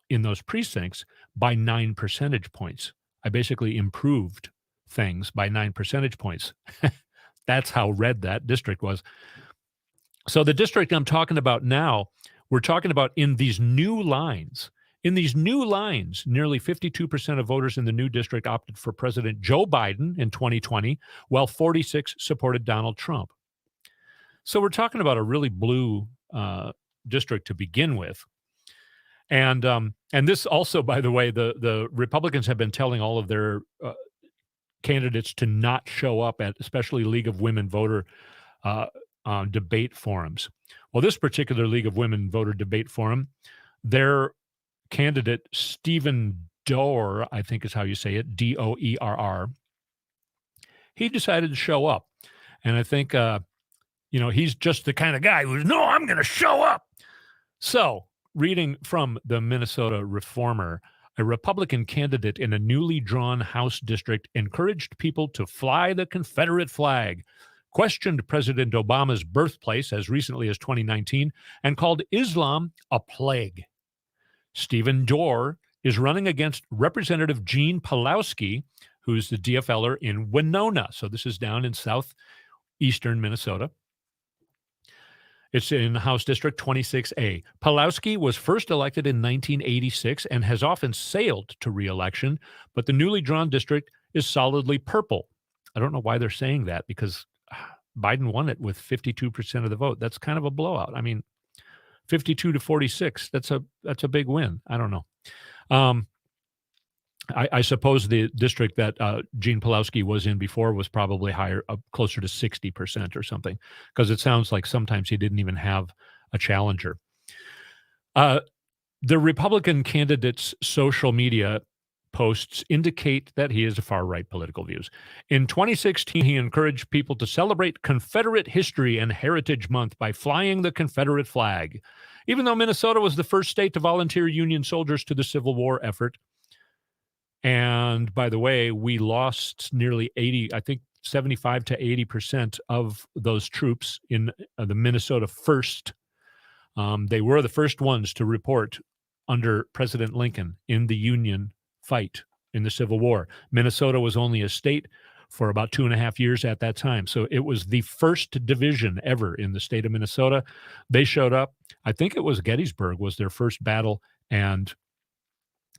in those precincts by 9 percentage points. I basically improved things by 9 percentage points. That's how red that district was. So the district I'm talking about now, we're talking about in these new lines. In these new lines, nearly 52% of voters in the new district opted for President Joe Biden in 2020, while 46% supported Donald Trump. So we're talking about a really blue district to begin with. And this also, by the way, the Republicans have been telling all of their candidates to not show up at especially League of Women voter debate forums. Well, this particular League of Women voter debate forum, their candidate, Stephen Doerr, I think is how you say it, Doerr, he decided to show up. And I think, he's just the kind of guy who's, no, I'm going to show up. So, reading from the Minnesota Reformer, a Republican candidate in a newly drawn House district encouraged people to fly the Confederate flag, questioned President Obama's birthplace as recently as 2019, and called Islam a plague. Stephen Doerr is running against Representative Gene Pawlowski, who's the DFLer in Winona. So this is down in southeastern Minnesota. It's in House District 26A. Pawlowski was first elected in 1986 and has often sailed to re-election, but the newly drawn district is solidly purple. I don't know why they're saying that, because Biden won it with 52% of the vote. That's kind of a blowout. 52 to 46. That's a big win. I don't know. I suppose the district that Gene Pawlowski was in before was probably higher, closer to 60% or something, because it sounds like sometimes he didn't even have a challenger. The Republican candidate's social media posts indicate that he has far-right political views. In 2016, he encouraged people to celebrate Confederate History and Heritage Month by flying the Confederate flag. Even though Minnesota was the first state to volunteer Union soldiers to the Civil War effort, and by the way, we lost nearly 75 to 80% of those troops in the Minnesota 1st They were the first ones to report under President Lincoln in the Union fight in the Civil War. Minnesota was only a state for about 2.5 years at that time. So it was the first division ever in the state of Minnesota. They showed up. I think it was Gettysburg was their first battle, and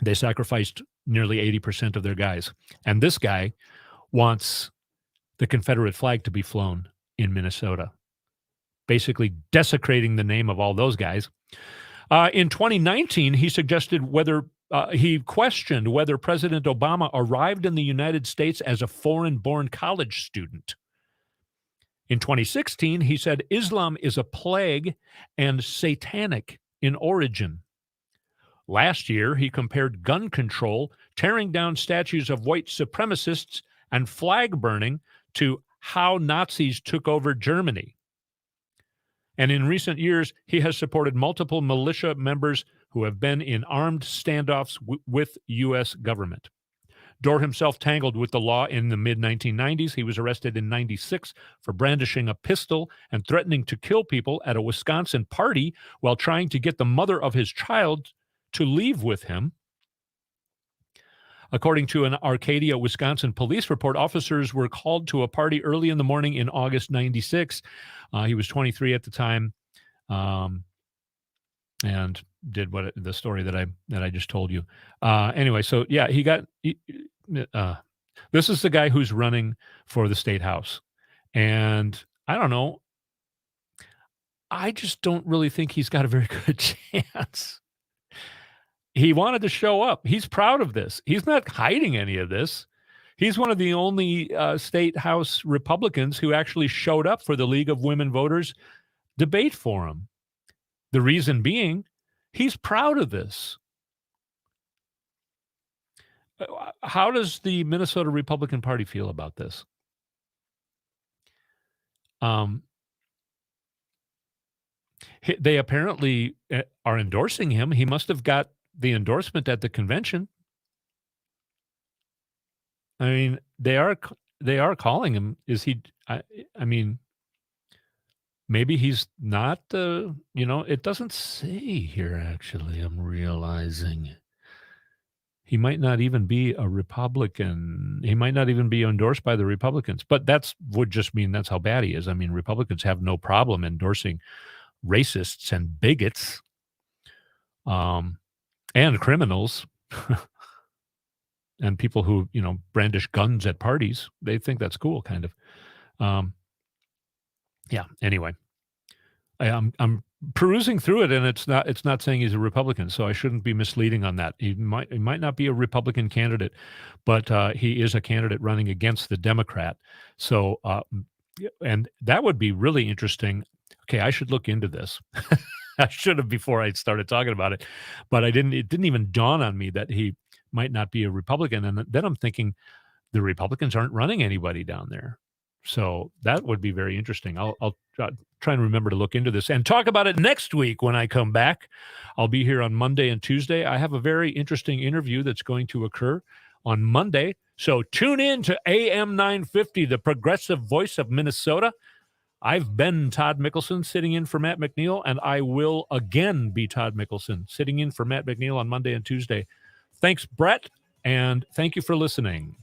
they sacrificed nearly 80% of their guys. And this guy wants the Confederate flag to be flown in Minnesota, basically desecrating the name of all those guys. In 2019, he suggested he questioned whether President Obama arrived in the United States as a foreign-born college student. In 2016, he said Islam is a plague and satanic in origin. Last year, he compared gun control, tearing down statues of white supremacists, and flag burning to how Nazis took over Germany. And in recent years, he has supported multiple militia members who have been in armed standoffs with U.S. government. Dorr himself tangled with the law in the mid-1990s. He was arrested in 96 for brandishing a pistol and threatening to kill people at a Wisconsin party while trying to get the mother of his child to leave with him. According to an Arcadia, Wisconsin police report, officers were called to a party early in the morning in August 96. He was 23 at the time, and did the story that I just told you. Anyway, so yeah, this is the guy who's running for the state house, and I don't know. I just don't really think he's got a very good chance. He wanted to show up. He's proud of this. He's not hiding any of this. He's one of the only state house Republicans who actually showed up for the League of Women Voters debate forum. The reason being, he's proud of this. How does the Minnesota Republican Party feel about this? They apparently are endorsing him. He must have got the endorsement at the convention. I mean, they are calling him. Is he? I mean, maybe he's not. It doesn't say here. Actually, I'm realizing he might not even be a Republican. He might not even be endorsed by the Republicans. But would just mean that's how bad he is. I mean, Republicans have no problem endorsing racists and bigots. And criminals and people who, brandish guns at parties. They think that's cool, kind of. Yeah, anyway. I'm perusing through it, and it's not saying he's a Republican, so I shouldn't be misleading on that. He might not be a Republican candidate, but he is a candidate running against the Democrat. So, and that would be really interesting. Okay, I should look into this. I should have before I started talking about it, but I didn't. It didn't even dawn on me that he might not be a Republican. And then I'm thinking the Republicans aren't running anybody down there. So that would be very interesting. I'll try and remember to look into this and talk about it next week when I come back. I'll be here on Monday and Tuesday. I have a very interesting interview that's going to occur on Monday. So tune in to AM 950, the progressive voice of Minnesota. I've been Todd Mikkelson sitting in for Matt McNeil, and I will again be Todd Mikkelson sitting in for Matt McNeil on Monday and Tuesday. Thanks, Brett, and thank you for listening.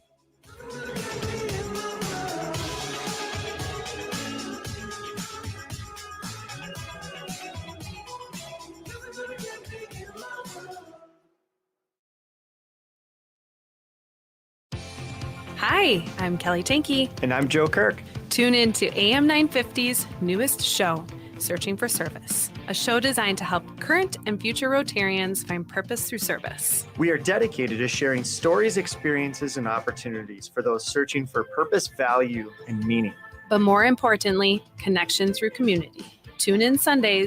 Hi, I'm Kelly Tanky. And I'm Joe Kirk. Tune in to AM 950's newest show, Searching for Service, a show designed to help current and future Rotarians find purpose through service. We are dedicated to sharing stories, experiences, and opportunities for those searching for purpose, value, and meaning. But more importantly, connection through community. Tune in Sundays